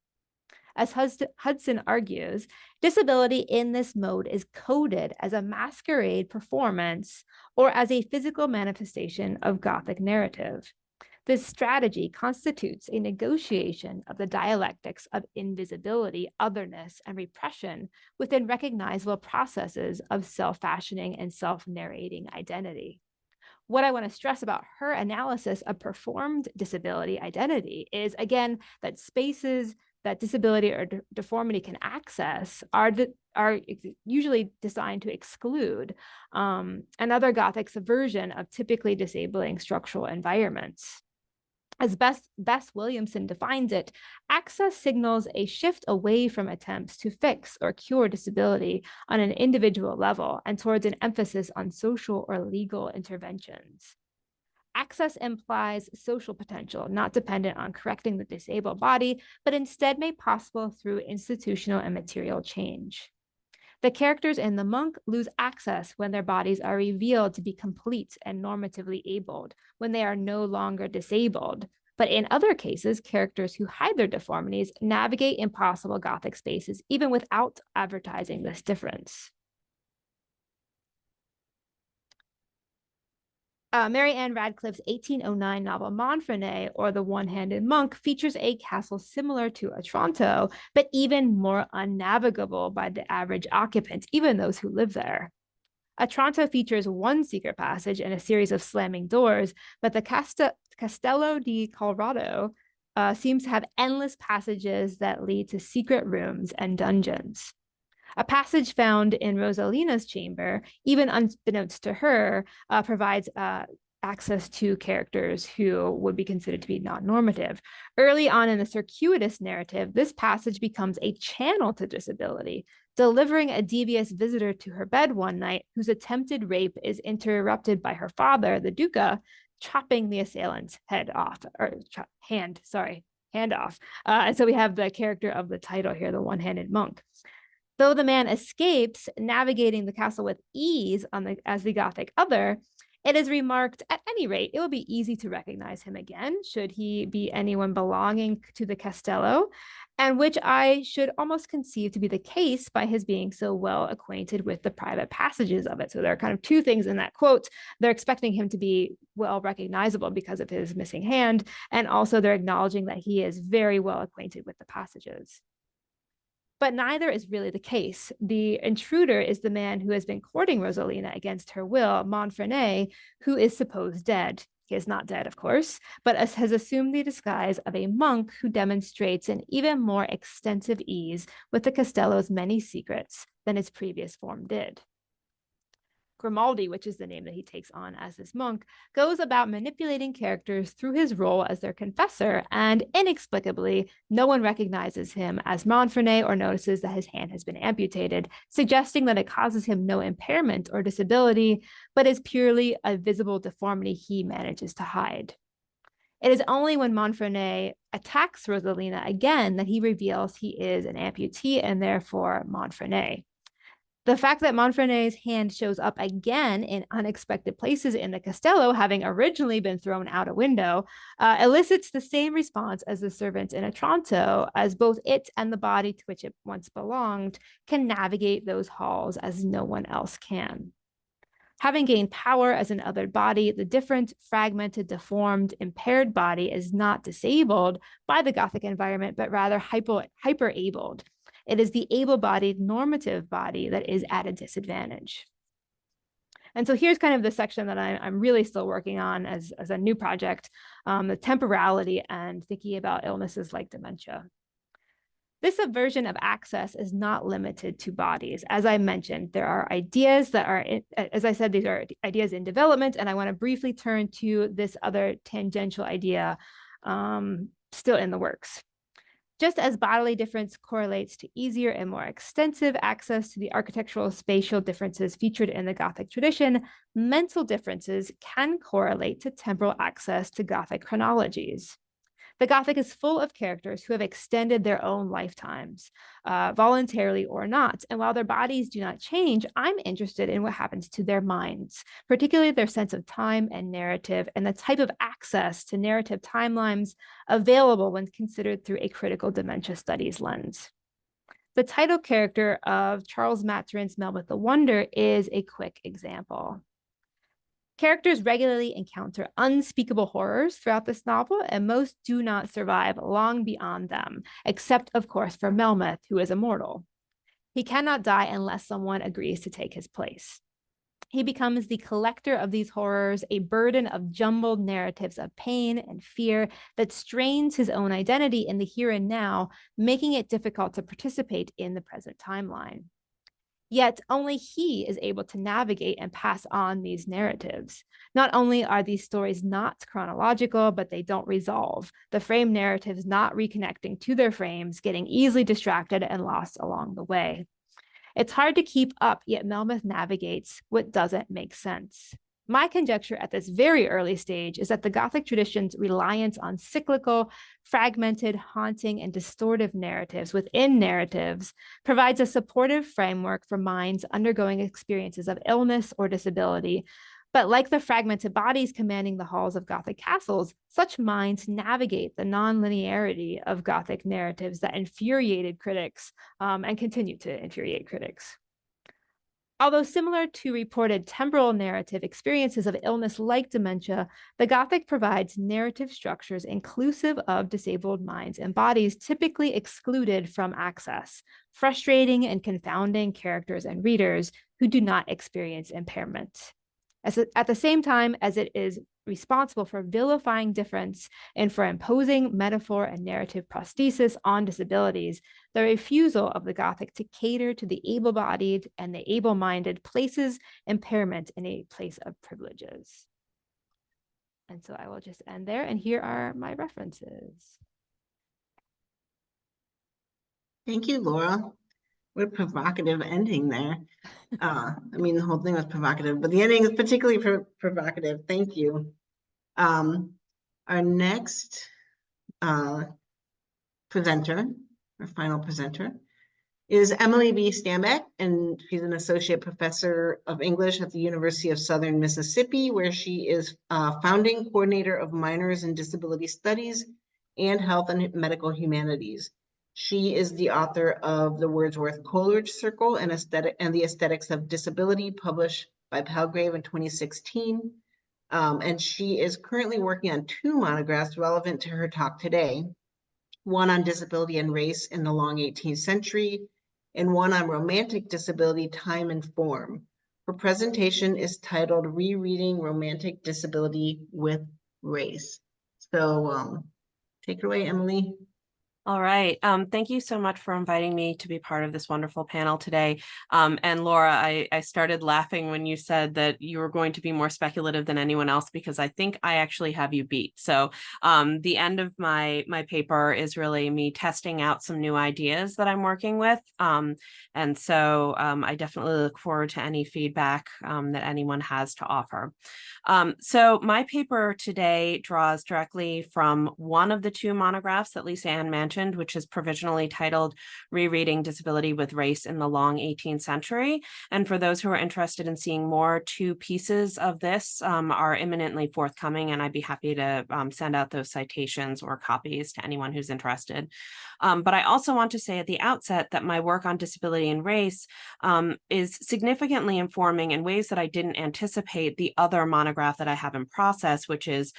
As Hudson argues, disability in this mode is coded as a masquerade performance or as a physical manifestation of Gothic narrative. This strategy constitutes a negotiation of the dialectics of invisibility, otherness, and repression within recognizable processes of self-fashioning and self-narrating identity. What I want to stress about her analysis of performed disability identity is, again, that spaces that disability or deformity can access are usually designed to exclude another Gothic subversion of typically disabling structural environments. As Bess Williamson defines it, access signals a shift away from attempts to fix or cure disability on an individual level and towards an emphasis on social or legal interventions. Access implies social potential, not dependent on correcting the disabled body, but instead made possible through institutional and material change. The characters in The Monk lose access when their bodies are revealed to be complete and normatively abled, when they are no longer disabled. But in other cases, characters who hide their deformities navigate impossible Gothic spaces, even without advertising this difference. Mary Ann Radcliffe's 1809 novel Montfrenet, or The One-Handed Monk, features a castle similar to Otranto, but even more unnavigable by the average occupant, even those who live there. Otranto features one secret passage and a series of slamming doors, but the Castello di Colorado seems to have endless passages that lead to secret rooms and dungeons. A passage found in Rosalina's chamber, even unbeknownst to her, provides access to characters who would be considered to be non-normative. Early on in the circuitous narrative, this passage becomes a channel to disability, delivering a devious visitor to her bed one night whose attempted rape is interrupted by her father, the Duca, chopping the assailant's hand off. And so we have the character of the title here, the one-handed monk. Though the man escapes, navigating the castle with ease as the Gothic other, it is remarked, at any rate, it will be easy to recognize him again, should he be anyone belonging to the Castello, and which I should almost conceive to be the case by his being so well acquainted with the private passages of it. So there are kind of two things in that quote. They're expecting him to be well recognizable because of his missing hand, and also they're acknowledging that he is very well acquainted with the passages. But neither is really the case. The intruder is the man who has been courting Rosalina against her will, Montfrenet, who is supposed dead. He is not dead, of course, but has assumed the disguise of a monk who demonstrates an even more extensive ease with the Castello's many secrets than its previous form did. Grimaldi, which is the name that he takes on as this monk, goes about manipulating characters through his role as their confessor, and inexplicably, no one recognizes him as Montfrenet or notices that his hand has been amputated, suggesting that it causes him no impairment or disability, but is purely a visible deformity he manages to hide. It is only when Montfrenet attacks Rosalina again that he reveals he is an amputee and therefore Montfrenet. The fact that Montfrenet's hand shows up again in unexpected places in the Castello, having originally been thrown out a window, elicits the same response as the servant in Otranto, as both it and the body to which it once belonged can navigate those halls as no one else can. Having gained power as an othered body, the different, fragmented, deformed, impaired body is not disabled by the Gothic environment, but rather hyper-abled. It is the able-bodied normative body that is at a disadvantage. And so here's kind of the section that I'm really still working on as a new project, the temporality and thinking about illnesses like dementia. This subversion of access is not limited to bodies. As I mentioned, there are ideas that are, as I said, these are ideas in development, and I want to briefly turn to this other tangential idea still in the works. Just as bodily difference correlates to easier and more extensive access to the architectural spatial differences featured in the Gothic tradition, mental differences can correlate to temporal access to Gothic chronologies. The Gothic is full of characters who have extended their own lifetimes, voluntarily or not. And while their bodies do not change, I'm interested in what happens to their minds, particularly their sense of time and narrative, and the type of access to narrative timelines available when considered through a critical dementia studies lens. The title character of Charles Maturin's Melmoth the Wonder is a quick example. Characters regularly encounter unspeakable horrors throughout this novel, and most do not survive long beyond them, except, of course, for Melmoth, who is immortal. He cannot die unless someone agrees to take his place. He becomes the collector of these horrors, a burden of jumbled narratives of pain and fear that strains his own identity in the here and now, making it difficult to participate in the present timeline. Yet only he is able to navigate and pass on these narratives. Not only are these stories not chronological, but they don't resolve. The frame narratives not reconnecting to their frames, getting easily distracted and lost along the way. It's hard to keep up, yet Melmoth navigates what doesn't make sense. My conjecture at this very early stage is that the Gothic tradition's reliance on cyclical, fragmented, haunting, and distortive narratives within narratives provides a supportive framework for minds undergoing experiences of illness or disability. But like the fragmented bodies commanding the halls of Gothic castles, such minds navigate the nonlinearity of Gothic narratives that infuriated critics and continue to infuriate critics. Although similar to reported temporal narrative experiences of illness like dementia, the Gothic provides narrative structures inclusive of disabled minds and bodies typically excluded from access, frustrating and confounding characters and readers who do not experience impairment. At the same time as it is responsible for vilifying difference and for imposing metaphor and narrative prosthesis on disabilities, the refusal of the Gothic to cater to the able-bodied and the able-minded places impairment in a place of privileges. And so I will just end there, and here are my references. Thank you, Laura. What a provocative ending there. I mean, the whole thing was provocative, but the ending is particularly provocative. Thank you. Our next presenter, our final presenter, is Emily B. Stambeck, and she's an associate professor of English at the University of Southern Mississippi, where she is founding coordinator of minors in disability studies and health and medical humanities. She is the author of the Wordsworth Coleridge Circle and the Aesthetics of Disability, published by Palgrave in 2016. And she is currently working on 2 monographs relevant to her talk today. One on disability and race in the long 18th century, and one on romantic disability, time and form. Her presentation is titled Rereading Romantic Disability with Race. So take it away, Emily. All right. Thank you so much for inviting me to be part of this wonderful panel today. And Laura, I started laughing when you said that you were going to be more speculative than anyone else, because I think I actually have you beat. So the end of my paper is really me testing out some new ideas that I'm working with. And so I definitely look forward to any feedback that anyone has to offer. So my paper today draws directly from one of the 2 monographs that Lisa Ann mentioned, which is provisionally titled Rereading Disability with Race in the Long 18th Century. And for those who are interested in seeing more, 2 pieces of this are imminently forthcoming, and I'd be happy to send out those citations or copies to anyone who's interested. But I also want to say at the outset that my work on disability and race is significantly informing in ways that I didn't anticipate the other monograph that I have in process, which is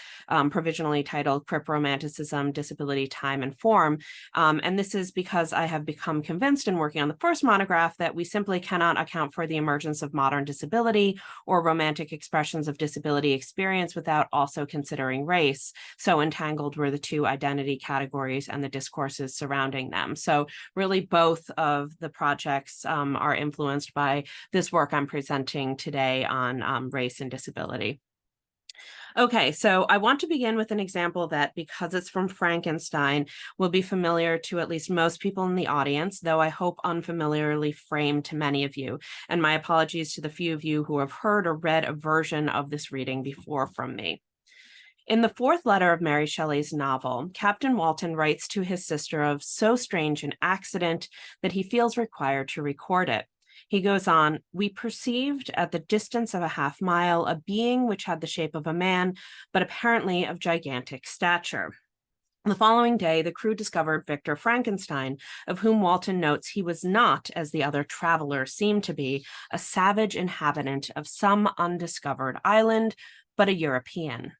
provisionally titled Crip Romanticism, Disability, Time and Form. And this is because I have become convinced in working on the first monograph that we simply cannot account for the emergence of modern disability or romantic expressions of disability experience without also considering race. So entangled were the 2 identity categories and the discourses surrounding them. So really both of the projects are influenced by this work I'm presenting today on race and disability. Okay, so I want to begin with an example that, because it's from Frankenstein, will be familiar to at least most people in the audience, though I hope unfamiliarly framed to many of you. And my apologies to the few of you who have heard or read a version of this reading before from me. In the 4th letter of Mary Shelley's novel, Captain Walton writes to his sister of so strange an accident that he feels required to record it. He goes on, "We perceived at the distance of a half mile a being which had the shape of a man, but apparently of gigantic stature. The following day, the crew discovered Victor Frankenstein, of whom Walton notes he was not, as the other travelers seemed to be, a savage inhabitant of some undiscovered island, but a European."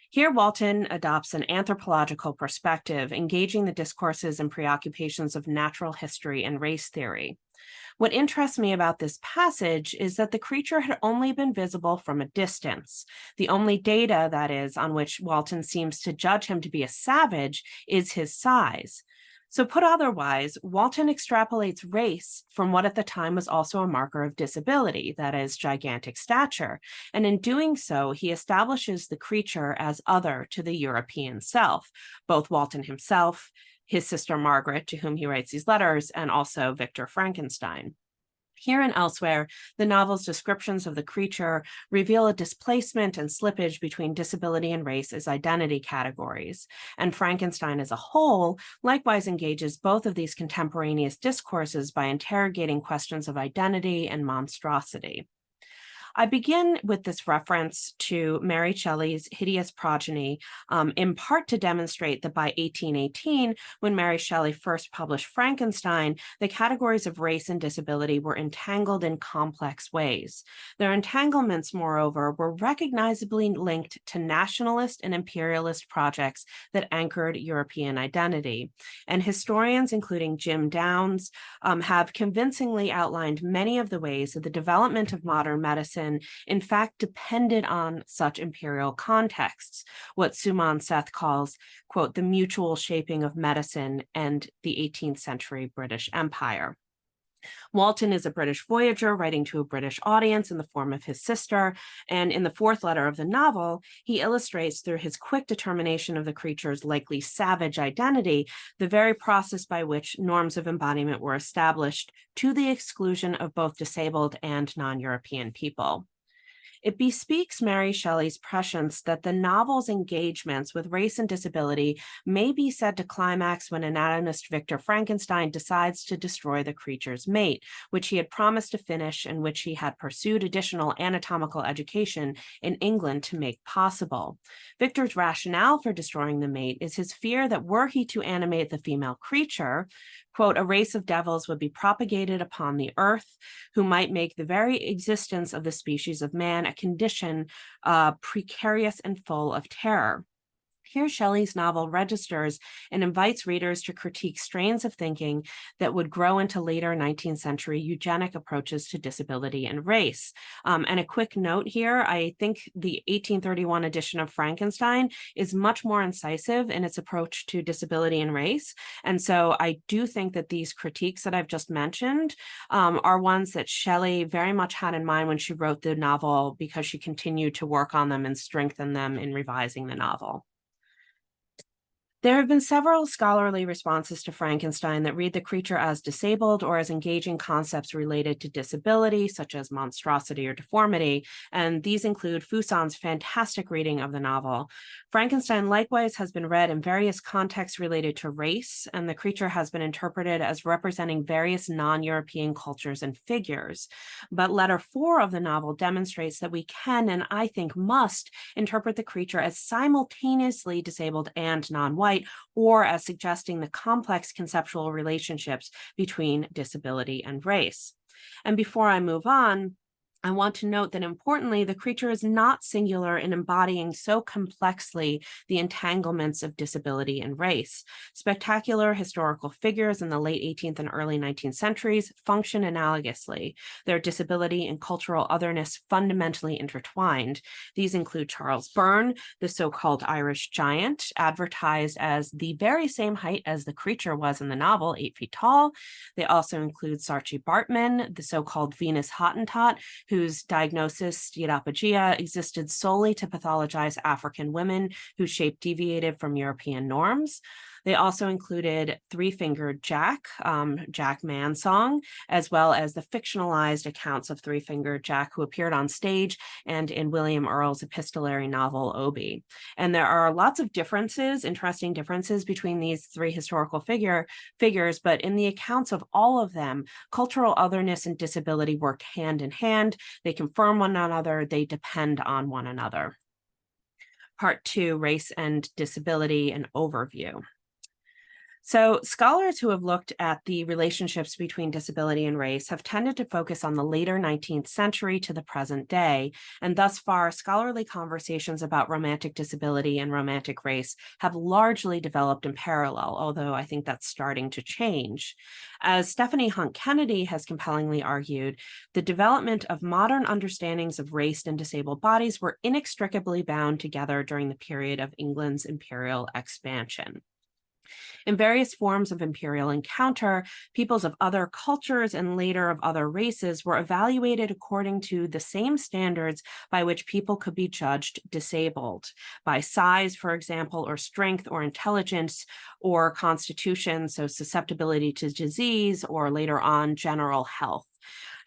Here, Walton adopts an anthropological perspective, engaging the discourses and preoccupations of natural history and race theory. What interests me about this passage is that the creature had only been visible from a distance. The only data, that is, on which Walton seems to judge him to be a savage is his size. So put otherwise, Walton extrapolates race from what at the time was also a marker of disability, that is, gigantic stature. And in doing so, he establishes the creature as other to the European self, both Walton himself, his sister Margaret, to whom he writes these letters, and also Victor Frankenstein. Here and elsewhere, the novel's descriptions of the creature reveal a displacement and slippage between disability and race as identity categories. And Frankenstein as a whole likewise engages both of these contemporaneous discourses by interrogating questions of identity and monstrosity. I begin with this reference to Mary Shelley's hideous progeny, in part to demonstrate that by 1818, when Mary Shelley first published Frankenstein, the categories of race and disability were entangled in complex ways. Their entanglements, moreover, were recognizably linked to nationalist and imperialist projects that anchored European identity. And historians, including Jim Downs, have convincingly outlined many of the ways that the development of modern medicine in fact depended on such imperial contexts, what Suman Seth calls, quote, the mutual shaping of medicine and the 18th century British Empire. Walton is a British voyager writing to a British audience in the form of his sister, and in the fourth letter of the novel, he illustrates through his quick determination of the creature's likely savage identity, the very process by which norms of embodiment were established to the exclusion of both disabled and non-European people. It bespeaks Mary Shelley's prescience that the novel's engagements with race and disability may be said to climax when anatomist Victor Frankenstein decides to destroy the creature's mate, which he had promised to finish and which he had pursued additional anatomical education in England to make possible. Victor's rationale for destroying the mate is his fear that were he to animate the female creature, quote, a race of devils would be propagated upon the earth who might make the very existence of the species of man a condition precarious and full of terror. Here, Shelley's novel registers and invites readers to critique strains of thinking that would grow into later 19th century eugenic approaches to disability and race. And a quick note here, I think the 1831 edition of Frankenstein is much more incisive in its approach to disability and race. And so I do think that these critiques that I've just mentioned are ones that Shelley very much had in mind when she wrote the novel, because she continued to work on them and strengthen them in revising the novel. There have been several scholarly responses to Frankenstein that read the creature as disabled or as engaging concepts related to disability, such as monstrosity or deformity, and these include Fuson's fantastic reading of the novel. Frankenstein likewise has been read in various contexts related to race, and the creature has been interpreted as representing various non-European cultures and figures. But letter 4 of the novel demonstrates that we can, and I think must, interpret the creature as simultaneously disabled and non-white, or as suggesting the complex conceptual relationships between disability and race. And before I move on, I want to note that importantly, the creature is not singular in embodying so complexly the entanglements of disability and race. Spectacular historical figures in the late 18th and early 19th centuries function analogously. Their disability and cultural otherness fundamentally intertwined. These include Charles Byrne, the so-called Irish giant, advertised as the very same height as the creature was in the novel, 8 feet tall. They also include Saartjie Baartman, the so-called Venus Hottentot, whose diagnosis, steatophagia, existed solely to pathologize African women whose shape deviated from European norms. They also included Three-Fingered Jack, Jack Mansong, as well as the fictionalized accounts of Three-Fingered Jack who appeared on stage and in William Earle's epistolary novel, Obi. And there are lots of differences, interesting differences between these three historical figures, but in the accounts of all of them, cultural otherness and disability work hand in hand. They confirm one another, they depend on one another. Part 2, Race and Disability, an overview. So scholars who have looked at the relationships between disability and race have tended to focus on the later 19th century to the present day, and thus far, scholarly conversations about romantic disability and romantic race have largely developed in parallel, although I think that's starting to change. As Stephanie Hunt Kennedy has compellingly argued, the development of modern understandings of race and disabled bodies were inextricably bound together during the period of England's imperial expansion. In various forms of imperial encounter, peoples of other cultures and later of other races were evaluated according to the same standards by which people could be judged disabled, by size, for example, or strength or intelligence or constitution, so susceptibility to disease, or later on, general health.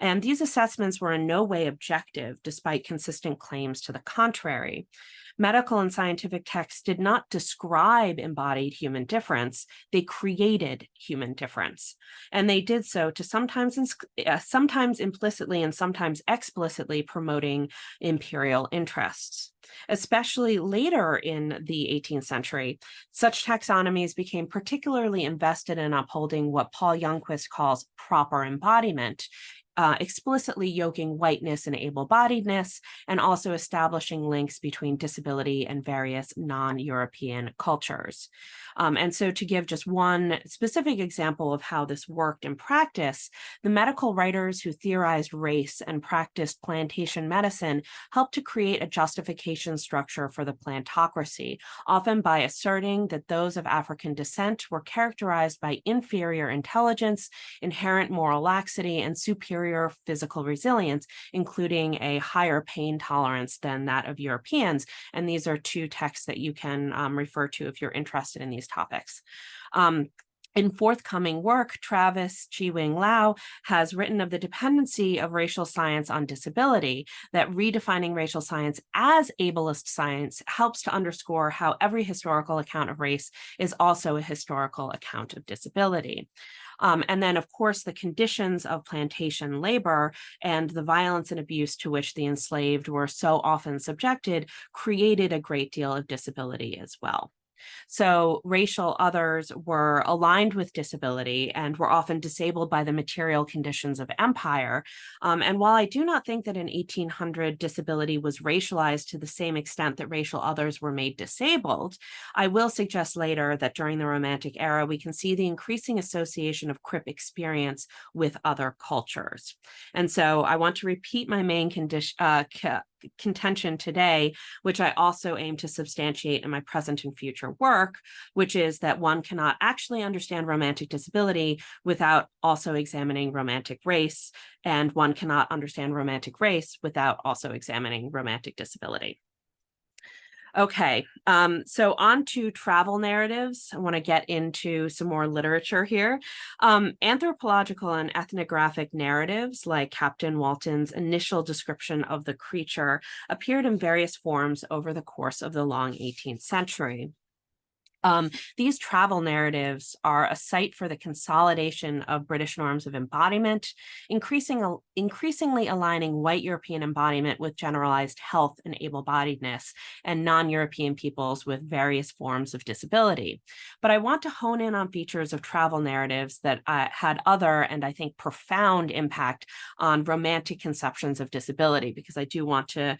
And these assessments were in no way objective, despite consistent claims to the contrary. Medical and scientific texts did not describe embodied human difference, they created human difference. And they did so to sometimes implicitly and sometimes explicitly promoting imperial interests. Especially later in the 18th century, such taxonomies became particularly invested in upholding what Paul Youngquist calls proper embodiment, explicitly yoking whiteness and able-bodiedness, and also establishing links between disability and various non-European cultures. And so to give just one specific example of how this worked in practice, the medical writers who theorized race and practiced plantation medicine helped to create a justification structure for the plantocracy, often by asserting that those of African descent were characterized by inferior intelligence, inherent moral laxity, and superior physical resilience, including a higher pain tolerance than that of Europeans. And these are two texts that you can refer to if you're interested in these topics. In forthcoming work, Travis Chi-Wing Lau has written of the dependency of racial science on disability, that redefining racial science as ableist science helps to underscore how every historical account of race is also a historical account of disability. And then, of course, the conditions of plantation labor and the violence and abuse to which the enslaved were so often subjected created a great deal of disability as well. So racial others were aligned with disability and were often disabled by the material conditions of empire. And while I do not think that in 1800 disability was racialized to the same extent that racial others were made disabled, I will suggest later that during the Romantic era, we can see the increasing association of crip experience with other cultures. And so I want to repeat my main contention today, which I also aim to substantiate in my present and future work, which is that one cannot actually understand romantic disability without also examining romantic race, and one cannot understand romantic race without also examining romantic disability. Okay, so on to travel narratives. I want to get into some more literature here. Anthropological and ethnographic narratives, like Captain Walton's initial description of the creature, appeared in various forms over the course of the long 18th century. These travel narratives are a site for the consolidation of British norms of embodiment, increasingly aligning white European embodiment with generalized health and able-bodiedness, and non-European peoples with various forms of disability. But I want to hone in on features of travel narratives that had other, and I think profound, impact on romantic conceptions of disability, because I do want to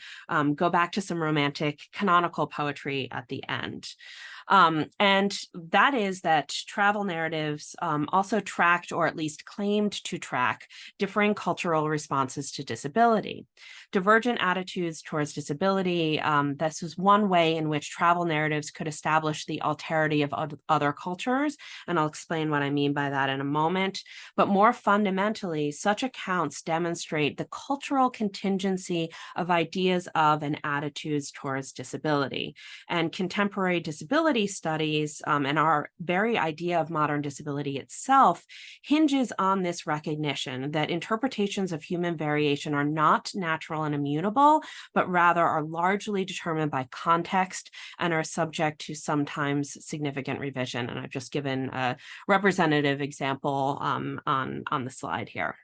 go back to some romantic canonical poetry at the end. And that is that travel narratives also tracked, or at least claimed to track, differing cultural responses to disability. Divergent attitudes towards disability, this was one way in which travel narratives could establish the alterity of other cultures, and I'll explain what I mean by that in a moment. But more fundamentally, such accounts demonstrate the cultural contingency of ideas of and attitudes towards disability. And contemporary disability studies and our very idea of modern disability itself hinges on this recognition that interpretations of human variation are not natural and immutable, but rather are largely determined by context and are subject to sometimes significant revision. And I've just given a representative example on the slide here.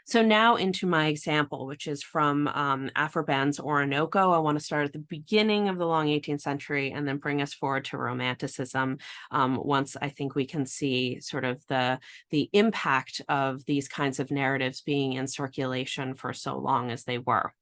So now into my example, which is from Afroben's Orinoco. I want to start at the beginning of the long 18th century and then bring us forward to Romanticism once I think we can see sort of the impact of these kinds of narratives being in circulation for so long as they were.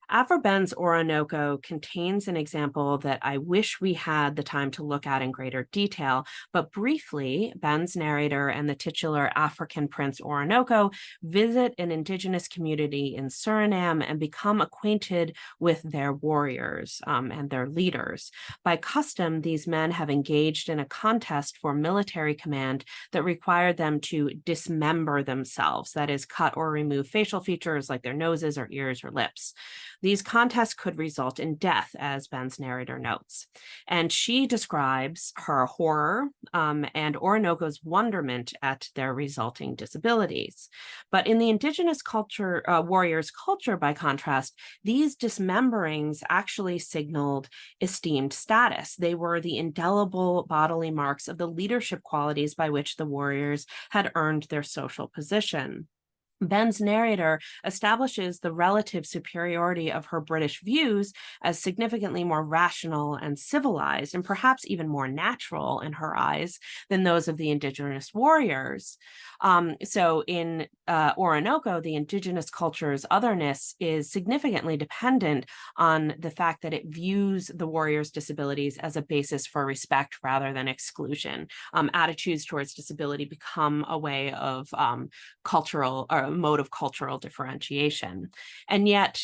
Aphra Ben's Orinoco contains an example that I wish we had the time to look at in greater detail, but briefly, Ben's narrator and the titular African prince Orinoco visit an indigenous community in Suriname and become acquainted with their warriors and their leaders. By custom, these men have engaged in a contest for military command that required them to dismember themselves, that is, cut or remove facial features like their noses or ears or lips. These contests could result in death, as Ben's narrator notes. And she describes her horror and Orinoco's wonderment at their resulting disabilities. But in the indigenous culture, warriors' culture, by contrast, these dismemberings actually signaled esteemed status. They were the indelible bodily marks of the leadership qualities by which the warriors had earned their social position. Ben's narrator establishes the relative superiority of her British views as significantly more rational and civilized, and perhaps even more natural in her eyes than those of the indigenous warriors. So in Orinoco, the indigenous culture's otherness is significantly dependent on the fact that it views the warriors' disabilities as a basis for respect rather than exclusion. Attitudes towards disability become a way of cultural or a mode of cultural differentiation. And yet,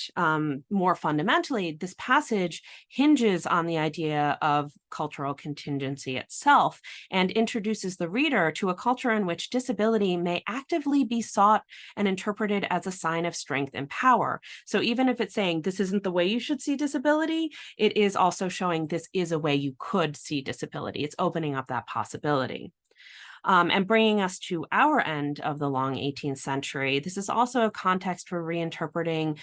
more fundamentally, this passage hinges on the idea of cultural contingency itself and introduces the reader to a culture in which disability may actively be sought and interpreted as a sign of strength and power. So even if it's saying this isn't the way you should see disability, it is also showing this is a way you could see disability. It's opening up that possibility. And bringing us to our end of the long 18th century, this is also a context for reinterpreting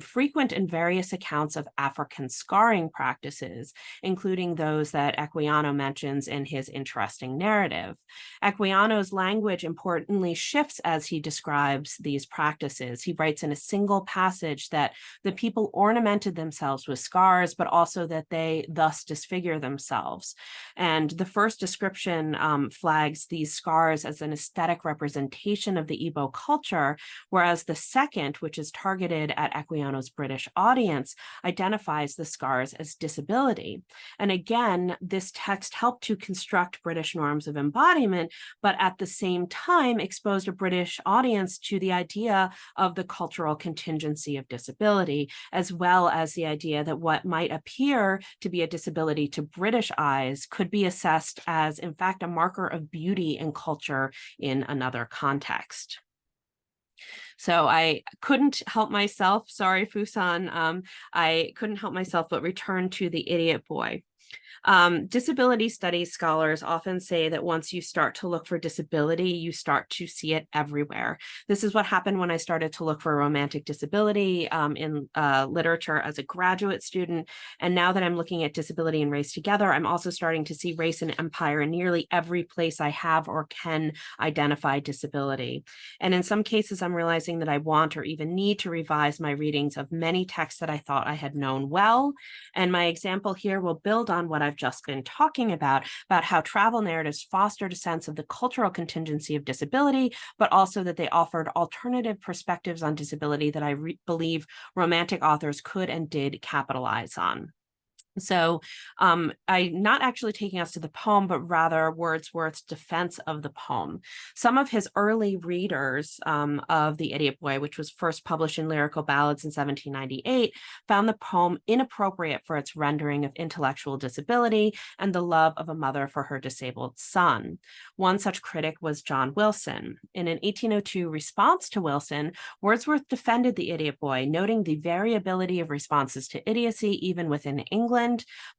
frequent and various accounts of African scarring practices, including those that Equiano mentions in his interesting narrative. Equiano's language importantly shifts as he describes these practices. He writes in a single passage that the people ornamented themselves with scars, but also that they thus disfigure themselves. And the first description flags these scars as an aesthetic representation of the Igbo culture, whereas the second, which is targeted at Equiano's British audience, identifies the scars as disability. And again, this text helped to construct British norms of embodiment, but at the same time exposed a British audience to the idea of the cultural contingency of disability, as well as the idea that what might appear to be a disability to British eyes could be assessed as, in fact, a marker of beauty and culture in another context. So I couldn't help myself, sorry, Fusan, I couldn't help myself but return to the idiot boy. Disability studies scholars often say that once you start to look for disability, you start to see it everywhere. This is what happened when I started to look for romantic disability in literature as a graduate student. And now that I'm looking at disability and race together, I'm also starting to see race and empire in nearly every place I have or can identify disability. And in some cases, I'm realizing that I want or even need to revise my readings of many texts that I thought I had known well. And my example here will build on what I've just been talking about how travel narratives fostered a sense of the cultural contingency of disability, but also that they offered alternative perspectives on disability that I believe romantic authors could and did capitalize on. So I'm not actually taking us to the poem, but rather Wordsworth's defense of the poem. Some of his early readers of The Idiot Boy, which was first published in Lyrical Ballads in 1798, found the poem inappropriate for its rendering of intellectual disability and the love of a mother for her disabled son. One such critic was John Wilson. In an 1802 response to Wilson, Wordsworth defended The Idiot Boy, noting the variability of responses to idiocy even within England.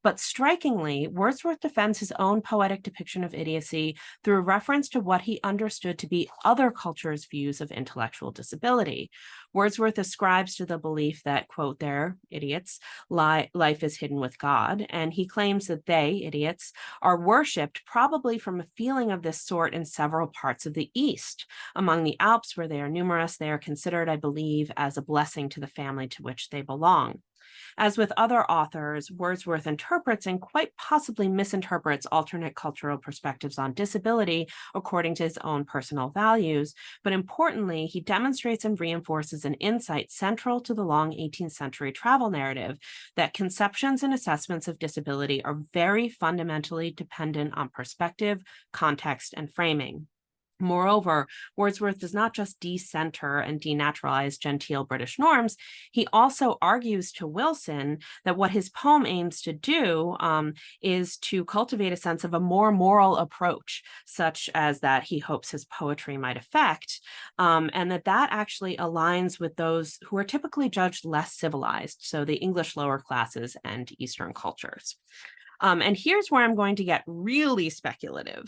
But strikingly, Wordsworth defends his own poetic depiction of idiocy through a reference to what he understood to be other cultures' views of intellectual disability. Wordsworth ascribes to the belief that, quote, they're idiots, life is hidden with God, and he claims that they, idiots, are worshipped probably from a feeling of this sort in several parts of the East. Among the Alps, where they are numerous, they are considered, I believe, as a blessing to the family to which they belong. As with other authors, Wordsworth interprets and quite possibly misinterprets alternate cultural perspectives on disability according to his own personal values, but importantly, he demonstrates and reinforces an insight central to the long 18th century travel narrative that conceptions and assessments of disability are very fundamentally dependent on perspective, context, and framing. Moreover, Wordsworth does not just decenter and denaturalize genteel British norms, he also argues to Wilson that what his poem aims to do is to cultivate a sense of a more moral approach, such as that he hopes his poetry might affect, and that actually aligns with those who are typically judged less civilized, so the English lower classes and Eastern cultures. And here's where I'm going to get really speculative.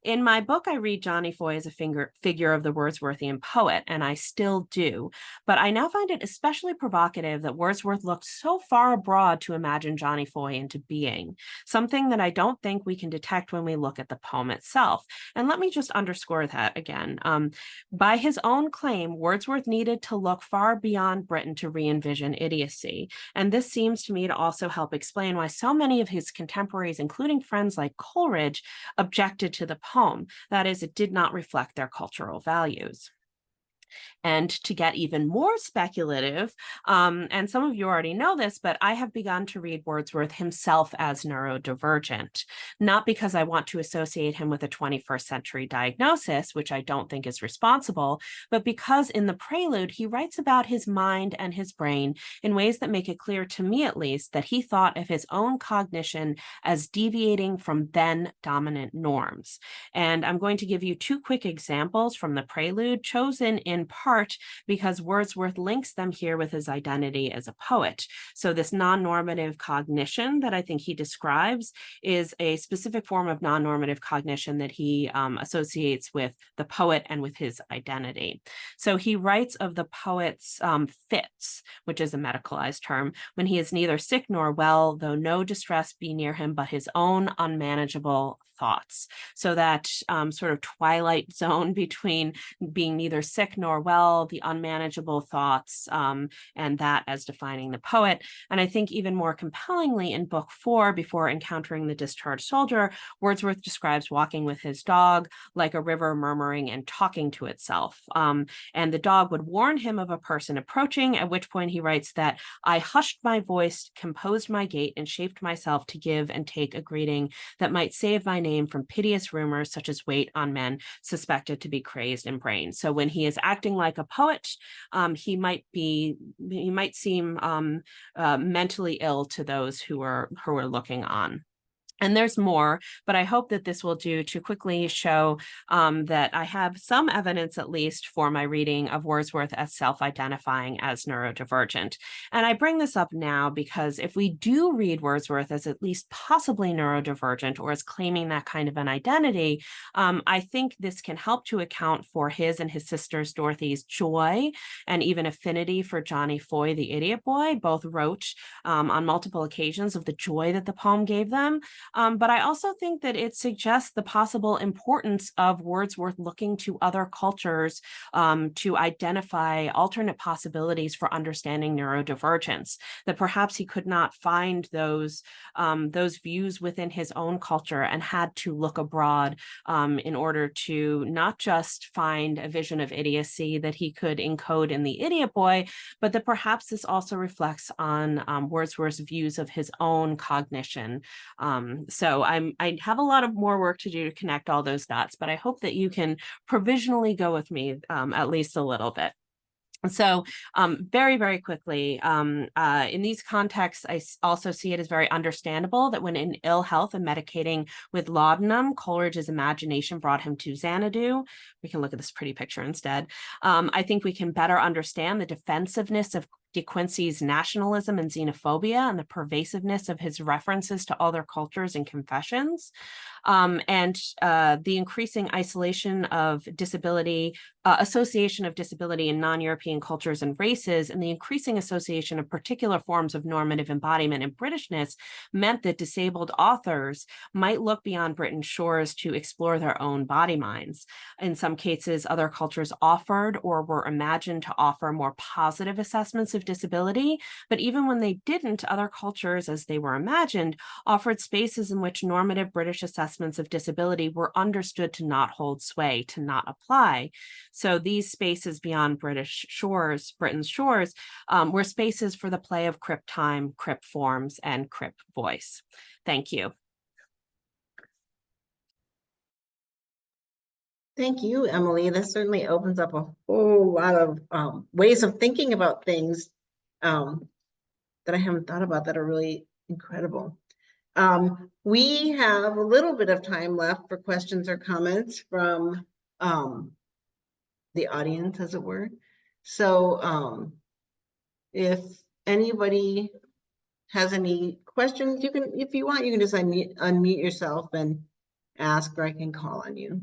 In my book, I read Johnny Foy as a figure of the Wordsworthian poet, and I still do. But I now find it especially provocative that Wordsworth looked so far abroad to imagine Johnny Foy into being, something that I don't think we can detect when we look at the poem itself. And let me just underscore that again. By his own claim, Wordsworth needed to look far beyond Britain to re-envision idiocy. And this seems to me to also help explain why so many of his contemporaries, including friends like Coleridge, objected to the poem. That is, it did not reflect their cultural values. And to get even more speculative, and some of you already know this, but I have begun to read Wordsworth himself as neurodivergent, not because I want to associate him with a 21st century diagnosis, which I don't think is responsible, but because in the prelude, he writes about his mind and his brain in ways that make it clear to me, at least, that he thought of his own cognition as deviating from then dominant norms. And I'm going to give you two quick examples from the prelude, chosen in part because Wordsworth links them here with his identity as a poet. So this non-normative cognition that I think he describes is a specific form of non-normative cognition that he associates with the poet and with his identity. So he writes of the poet's fits, which is a medicalized term, when he is neither sick nor well, though no distress be near him but his own unmanageable thoughts. So that sort of twilight zone between being neither sick nor well, the unmanageable thoughts, and that as defining the poet. And I think even more compellingly in book 4, before encountering the discharged soldier, Wordsworth describes walking with his dog like a river murmuring and talking to itself. And the dog would warn him of a person approaching, at which point he writes that I hushed my voice, composed my gait, and shaped myself to give and take a greeting that might save my name from piteous rumors such as wait on men suspected to be crazed in brain. So when he is acting like a poet, he might seem mentally ill to those who are looking on. And there's more, but I hope that this will do to quickly show that I have some evidence, at least, for my reading of Wordsworth as self-identifying as neurodivergent. And I bring this up now because if we do read Wordsworth as at least possibly neurodivergent or as claiming that kind of an identity, I think this can help to account for his and his sister's Dorothy's joy and even affinity for Johnny Foy, the idiot boy. Both wrote on multiple occasions of the joy that the poem gave them. But I also think that it suggests the possible importance of Wordsworth looking to other cultures to identify alternate possibilities for understanding neurodivergence, that perhaps he could not find those views within his own culture and had to look abroad in order to not just find a vision of idiocy that he could encode in the idiot boy, but that perhaps this also reflects on Wordsworth's views of his own cognition. So I have a lot of more work to do to connect all those dots, but I hope that you can provisionally go with me at least a little bit. So very, very quickly, in these contexts, I also see it as very understandable that when in ill health and medicating with laudanum, Coleridge's imagination brought him to Xanadu. We can look at this pretty picture instead. I think we can better understand the defensive of De Quincey's nationalism and xenophobia and the pervasiveness of his references to other cultures and confessions, and the increasing isolation of disability, association of disability in non-European cultures and races, and the increasing association of particular forms of normative embodiment and Britishness meant that disabled authors might look beyond Britain's shores to explore their own body minds. In some cases, other cultures offered or were imagined to offer more positive assessments of disability, but even when they didn't, other cultures, as they were imagined, offered spaces in which normative British assessments of disability were understood to not hold sway, to not apply. So these spaces beyond Britain's shores, were spaces for the play of crip time, crip forms, and crip voice. Thank you. Thank you, Emily. This certainly opens up a whole lot of ways of thinking about things that I haven't thought about that are really incredible. We have a little bit of time left for questions or comments from the audience, as it were. So if anybody has any questions, you can, if you want, you can just unmute yourself and ask, or I can call on you.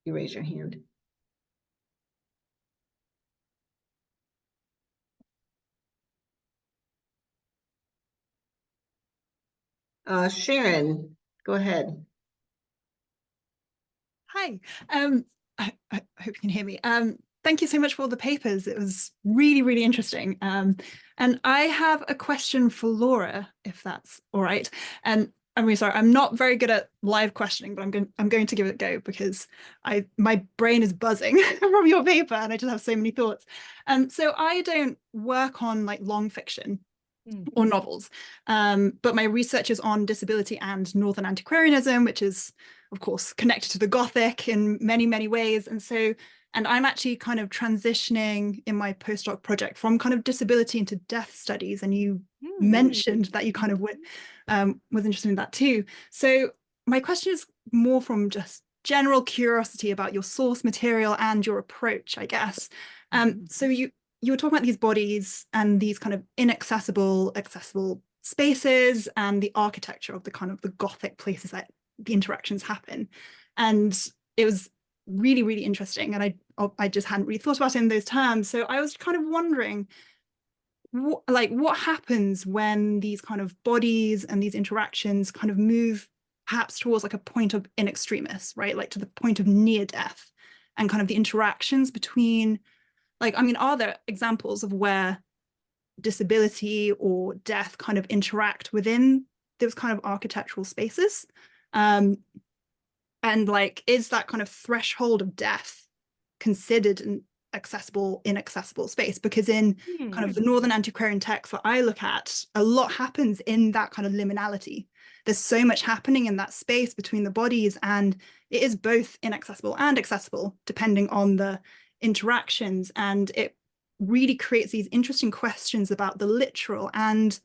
You raise your hand. Sharon, go ahead. Hi, I hope you can hear me. Thank you so much for all the papers. It was really, really interesting. And I have a question for Laura, if that's all right. And I'm really sorry, I'm not very good at live questioning, but I'm going to give it a go because my brain is buzzing from your paper and I just have so many thoughts. So I don't work on like long fiction or novels, but my research is on disability and Northern antiquarianism, which is of course connected to the Gothic in many, many ways. And I'm actually kind of transitioning in my postdoc project from kind of disability into death studies. And you mentioned that you kind of was interested in that too. So my question is more from just general curiosity about your source material and your approach, I guess. So you were talking about these bodies and these kind of inaccessible, accessible spaces and the architecture of the kind of the Gothic places that the interactions happen. And it was really, really interesting. And I just hadn't really thought about it in those terms. So I was kind of wondering, what happens when these kind of bodies and these interactions kind of move perhaps towards like a point of in extremis, right? Like to the point of near death and kind of the interactions between, like, I mean, are there examples of where disability or death kind of interact within those kind of architectural spaces? And like, is that kind of threshold of death considered an accessible, inaccessible space? Because in kind of the Northern antiquarian texts that I look at, a lot happens in that kind of liminality. There's so much happening in that space between the bodies, and it is both inaccessible and accessible depending on the interactions. And it really creates these interesting questions about the literal and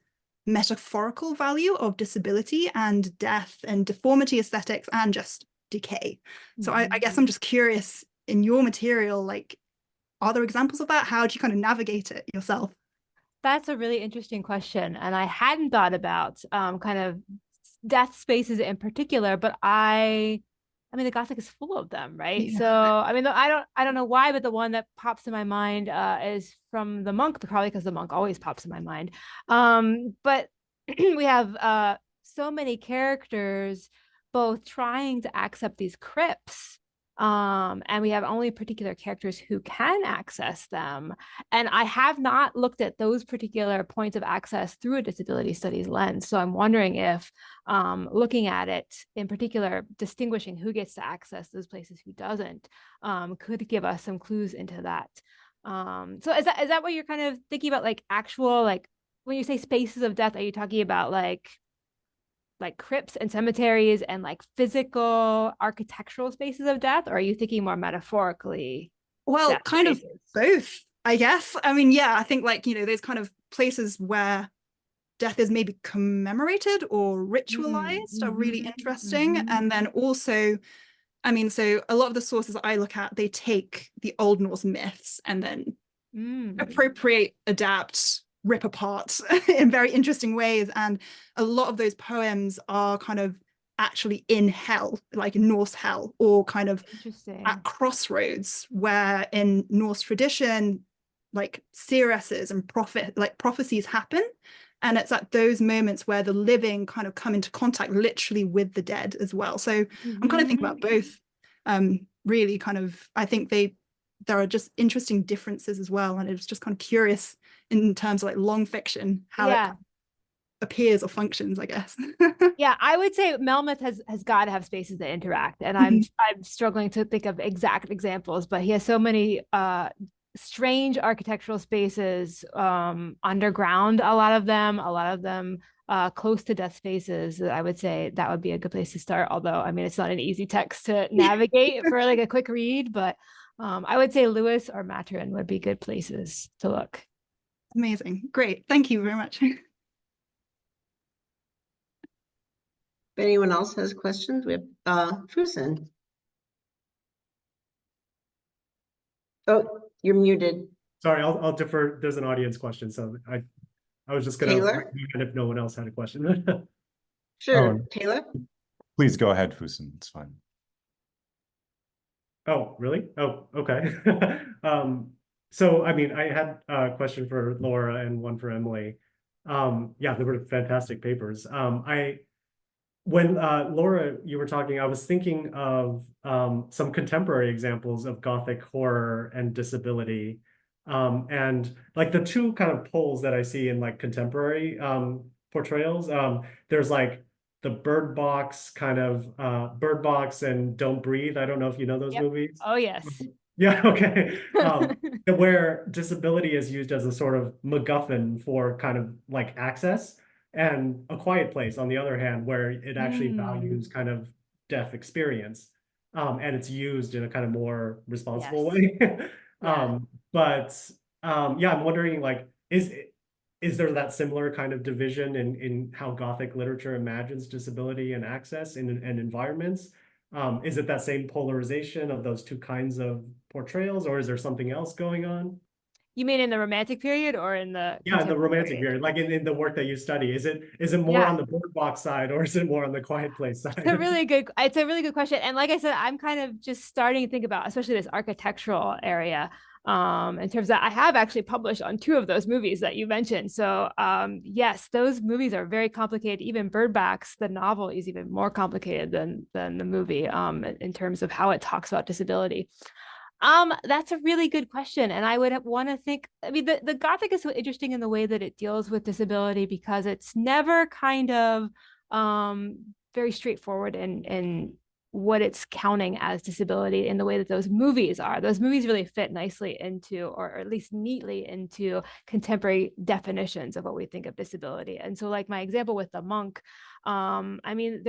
metaphorical value of disability and death and deformity aesthetics and just decay. So I guess I'm just curious, in your material, like, are there examples of that? How do you kind of navigate it yourself? That's a really interesting question. And I hadn't thought about kind of death spaces in particular, but I mean, the Gothic is full of them, right? Yeah. So, I mean, I don't know why, but the one that pops in my mind is from the monk, probably because the monk always pops in my mind. But we have so many characters both trying to accept these crypts, and we have only particular characters who can access them. And I have not looked at those particular points of access through a disability studies lens. So I'm wondering if looking at it in particular, distinguishing who gets to access those places, who doesn't, could give us some clues into that. So is that what you're kind of thinking about, like actual, like when you say spaces of death, are you talking about like crypts and cemeteries and like physical architectural spaces of death, or are you thinking more metaphorically? Well, kind of both, I guess. I mean, yeah, I think like, you know, there's kind of places where death is maybe commemorated or ritualized are really interesting. And then also, I mean, so a lot of the sources I look at, they take the Old Norse myths and then appropriate, adapt, rip apart in very interesting ways. And a lot of those poems are kind of actually in hell, like Norse hell, or kind of at crossroads, where in Norse tradition, like seeresses and prophecies happen. And it's at those moments where the living kind of come into contact literally with the dead as well. So I'm kind of thinking about both, really kind of, I think they there are just interesting differences as well. And it was just kind of curious in terms of like long fiction, how it Yeah. appears or functions, I guess. Yeah, I would say Melmoth has got to have spaces that interact, and I'm struggling to think of exact examples, but he has so many strange architectural spaces underground, a lot of them close to death spaces. I would say that would be a good place to start, although I mean it's not an easy text to navigate for like a quick read, but I would say Lewis or Maturin would be good places to look. Amazing. Great. Thank you very much. If anyone else has questions, we have Fusen. Oh, you're muted. Sorry, I'll defer. There's an audience question, so I was just gonna, Taylor? and if no one else had a question. Sure, Oh. Taylor? Please go ahead, Fusen. It's fine. Oh, really? Oh, okay. So I mean, I had a question for Laura and one for Emily. Yeah, they were fantastic papers. When Laura, you were talking, I was thinking of some contemporary examples of Gothic horror and disability. And like the two kind of poles that I see in like contemporary portrayals, there's like the Bird Box kind of Bird Box and Don't Breathe. I don't know if you know those Yep. movies. Oh yes. Yeah, okay. Where disability is used as a sort of MacGuffin for kind of like access. And A Quiet Place, on the other hand, where it actually values kind of deaf experience, and it's used in a kind of more responsible way. Yeah. Yeah, I'm wondering, like, is there that similar kind of division in how Gothic literature imagines disability and access and environments? Is it that same polarization of those two kinds of portrayals, or is there something else going on? You mean in the Romantic period or in the Yeah, in the contemporary Romantic period, like in the work that you study, is it more Yeah. on the Bird Box side, or is it more on the Quiet Place side? It's a really good question. And like I said, I'm kind of just starting to think about, especially this architectural area, in terms of I have actually published on 2 of those movies that you mentioned. So yes, those movies are very complicated. Even Bird Box, the novel, is even more complicated than the movie in terms of how it talks about disability. That's a really good question. And I would want to think, I mean, the Gothic is so interesting in the way that it deals with disability because it's never kind of very straightforward in what it's counting as disability in the way that those movies are. Those movies really fit nicely into, or at least neatly into, contemporary definitions of what we think of disability. And so like my example with the monk, I mean,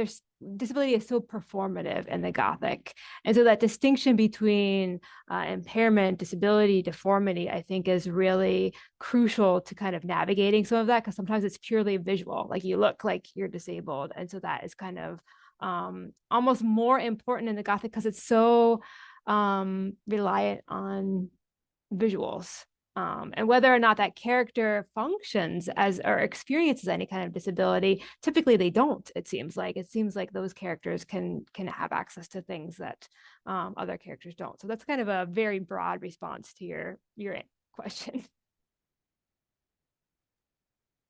disability is so performative in the Gothic. And so that distinction between impairment, disability, deformity, I think is really crucial to kind of navigating some of that, because sometimes it's purely visual, like you look like you're disabled. And so that is kind of almost more important in the Gothic because it's so reliant on visuals. And whether or not that character functions as or experiences any kind of disability, typically they don't. It seems like those characters can have access to things that other characters don't. So that's kind of a very broad response to your question.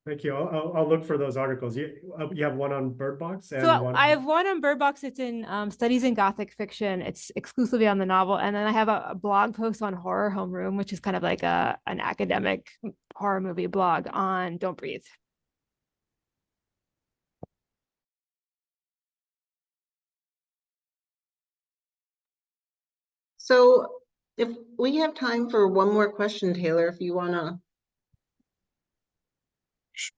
Thank you. I'll look for those articles. You have one on Bird Box and So one. I have one on Bird Box. It's in Studies in Gothic Fiction. It's exclusively on the novel. And then I have a blog post on Horror Homeroom, which is kind of like an academic horror movie blog on Don't Breathe. So if we have time for one more question, Taylor, if you want to.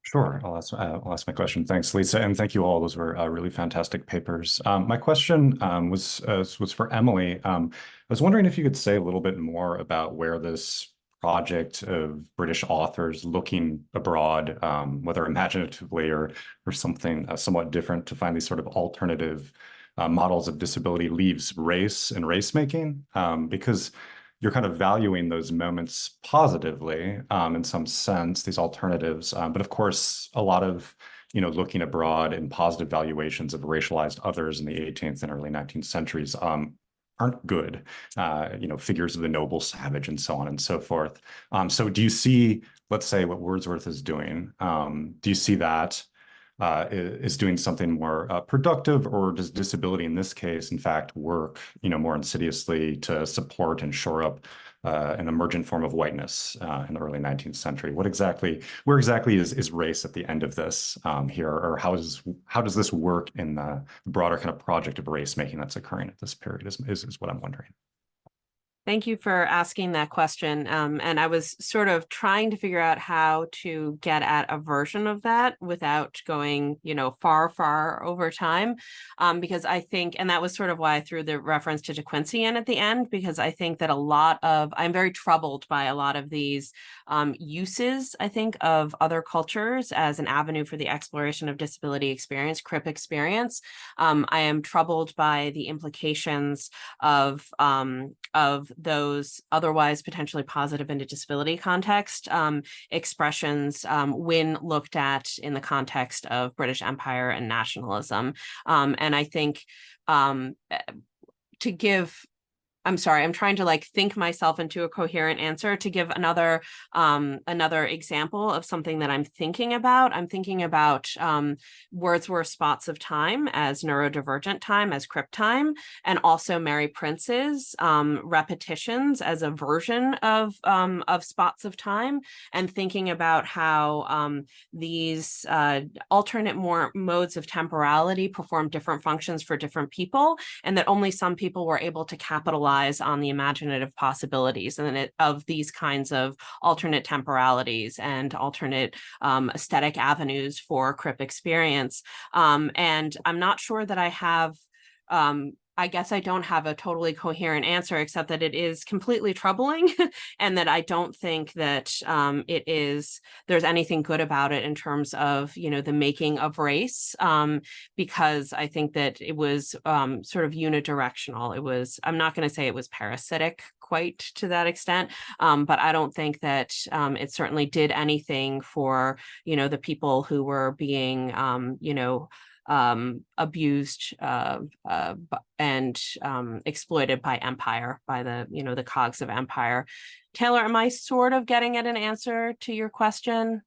Sure, I'll ask my question. Thanks, Lisa, and thank you all. Those were really fantastic papers. My question was for Emily. I was wondering if you could say a little bit more about where this project of British authors looking abroad, whether imaginatively or something somewhat different, to find these sort of alternative models of disability leaves race and race making, because you're kind of valuing those moments positively in some sense, these alternatives. But of course, a lot of, looking abroad and positive valuations of racialized others in the 18th and early 19th centuries aren't good, figures of the noble savage and so on and so forth. So do you see, let's say, what Wordsworth is doing? Do you see that is doing something more productive, or does disability in this case, in fact, work, more insidiously to support and shore up an emergent form of whiteness in the early 19th century. Where exactly is race at the end of this here, or how does this work in the broader kind of project of race making that's occurring at this period is what I'm wondering. Thank you for asking that question. And I was sort of trying to figure out how to get at a version of that without going, far, far over time. Because I think, and that was sort of why I threw the reference to De Quincey in at the end, because I think that I'm very troubled by a lot of these uses, I think, of other cultures as an avenue for the exploration of disability experience, CRIP experience. I am troubled by the implications of those otherwise potentially positive in a disability context expressions when looked at in the context of British Empire and nationalism. And I think I'm sorry, I'm trying to think myself into a coherent answer to give another example of something that I'm thinking about. I'm thinking about Wordsworth's spots of time as neurodivergent time, as CRIP time, and also Mary Prince's repetitions as a version of spots of time, and thinking about how these alternate modes of temporality perform different functions for different people, and that only some people were able to capitalize on the imaginative possibilities of these kinds of alternate temporalities and alternate aesthetic avenues for CRIP experience. And I'm not sure that I have I guess I don't have a totally coherent answer, except that it is completely troubling and that I don't think that there's anything good about it in terms of, the making of race, because I think that it was sort of unidirectional. I'm not going to say it was parasitic quite to that extent, but I don't think that it certainly did anything for, the people who were being, abused and exploited by empire, by the cogs of empire. Taylor, am I sort of getting at an answer to your question?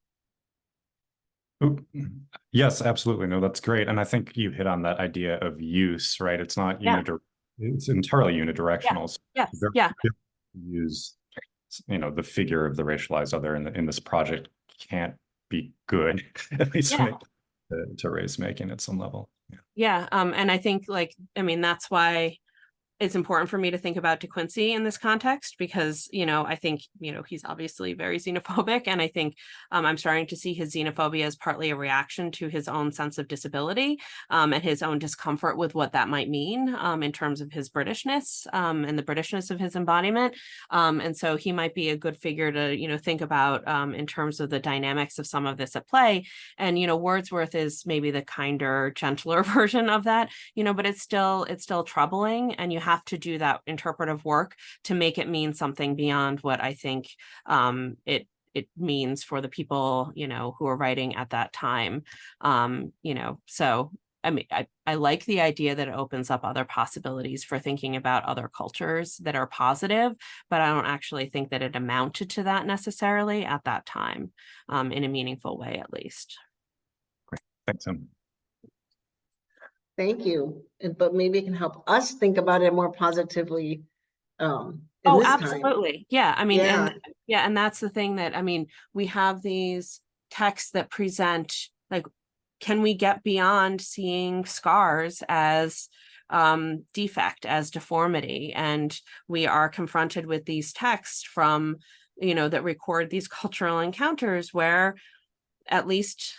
Yes, absolutely. No, that's great. And I think you hit on that idea of use, right? It's not it's entirely unidirectional. Yes. Yeah. Use, the figure of the racialized other in this project can't be good, at least to race making at some level. And I think that's why it's important for me to think about De Quincey in this context, because, I think, he's obviously very xenophobic. And I think I'm starting to see his xenophobia as partly a reaction to his own sense of disability and his own discomfort with what that might mean in terms of his Britishness and the Britishness of his embodiment. And so he might be a good figure to, think about in terms of the dynamics of some of this at play. And, Wordsworth is maybe the kinder, gentler version of that, but it's still troubling. And you have to do that interpretive work to make it mean something beyond what I think it means for the people, who are writing at that time. So I like the idea that it opens up other possibilities for thinking about other cultures that are positive, but I don't actually think that it amounted to that necessarily at that time in a meaningful way, at least. Great. Thanks, Em. Thank you. But maybe it can help us think about it more positively. Absolutely. Time. Yeah. And that's the thing that, we have these texts that present, can we get beyond seeing scars as defect, as deformity? And we are confronted with these texts from, that record these cultural encounters where at least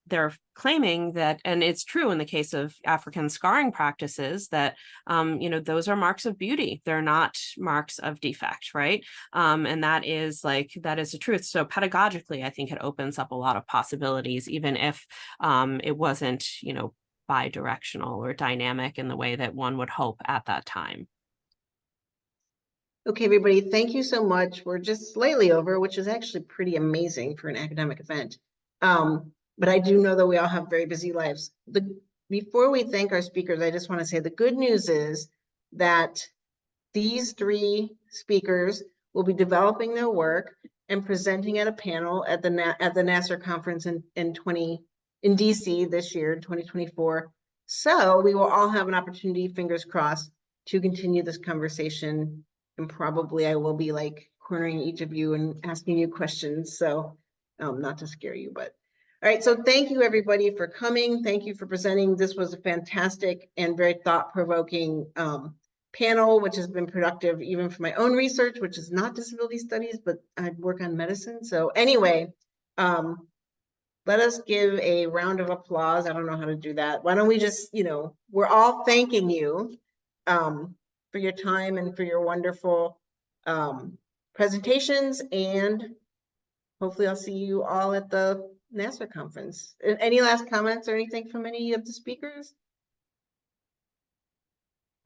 they're claiming that, and it's true in the case of African scarring practices, that, those are marks of beauty. They're not marks of defect, right? And that is the truth. So pedagogically, I think it opens up a lot of possibilities, even if it wasn't, bi-directional or dynamic in the way that one would hope at that time. Okay, everybody, thank you so much. We're just slightly over, which is actually pretty amazing for an academic event. But I do know that we all have very busy lives. Before we thank our speakers, I just want to say the good news is that these three speakers will be developing their work and presenting at a panel at the NASSR conference in DC this year, 2024. So we will all have an opportunity, fingers crossed, to continue this conversation and probably I will be like cornering each of you and asking you questions. So not to scare you, but all right. So thank you everybody for coming. Thank you for presenting. This was a fantastic and very thought-provoking panel, which has been productive even for my own research, which is not disability studies, but I work on medicine. So anyway, let us give a round of applause. I don't know how to do that. Why don't we just, we're all thanking you for your time and for your wonderful presentations, and hopefully I'll see you all at the NASSR conference. Any last comments or anything from any of the speakers?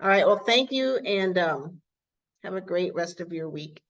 All right, well, thank you, and have a great rest of your week.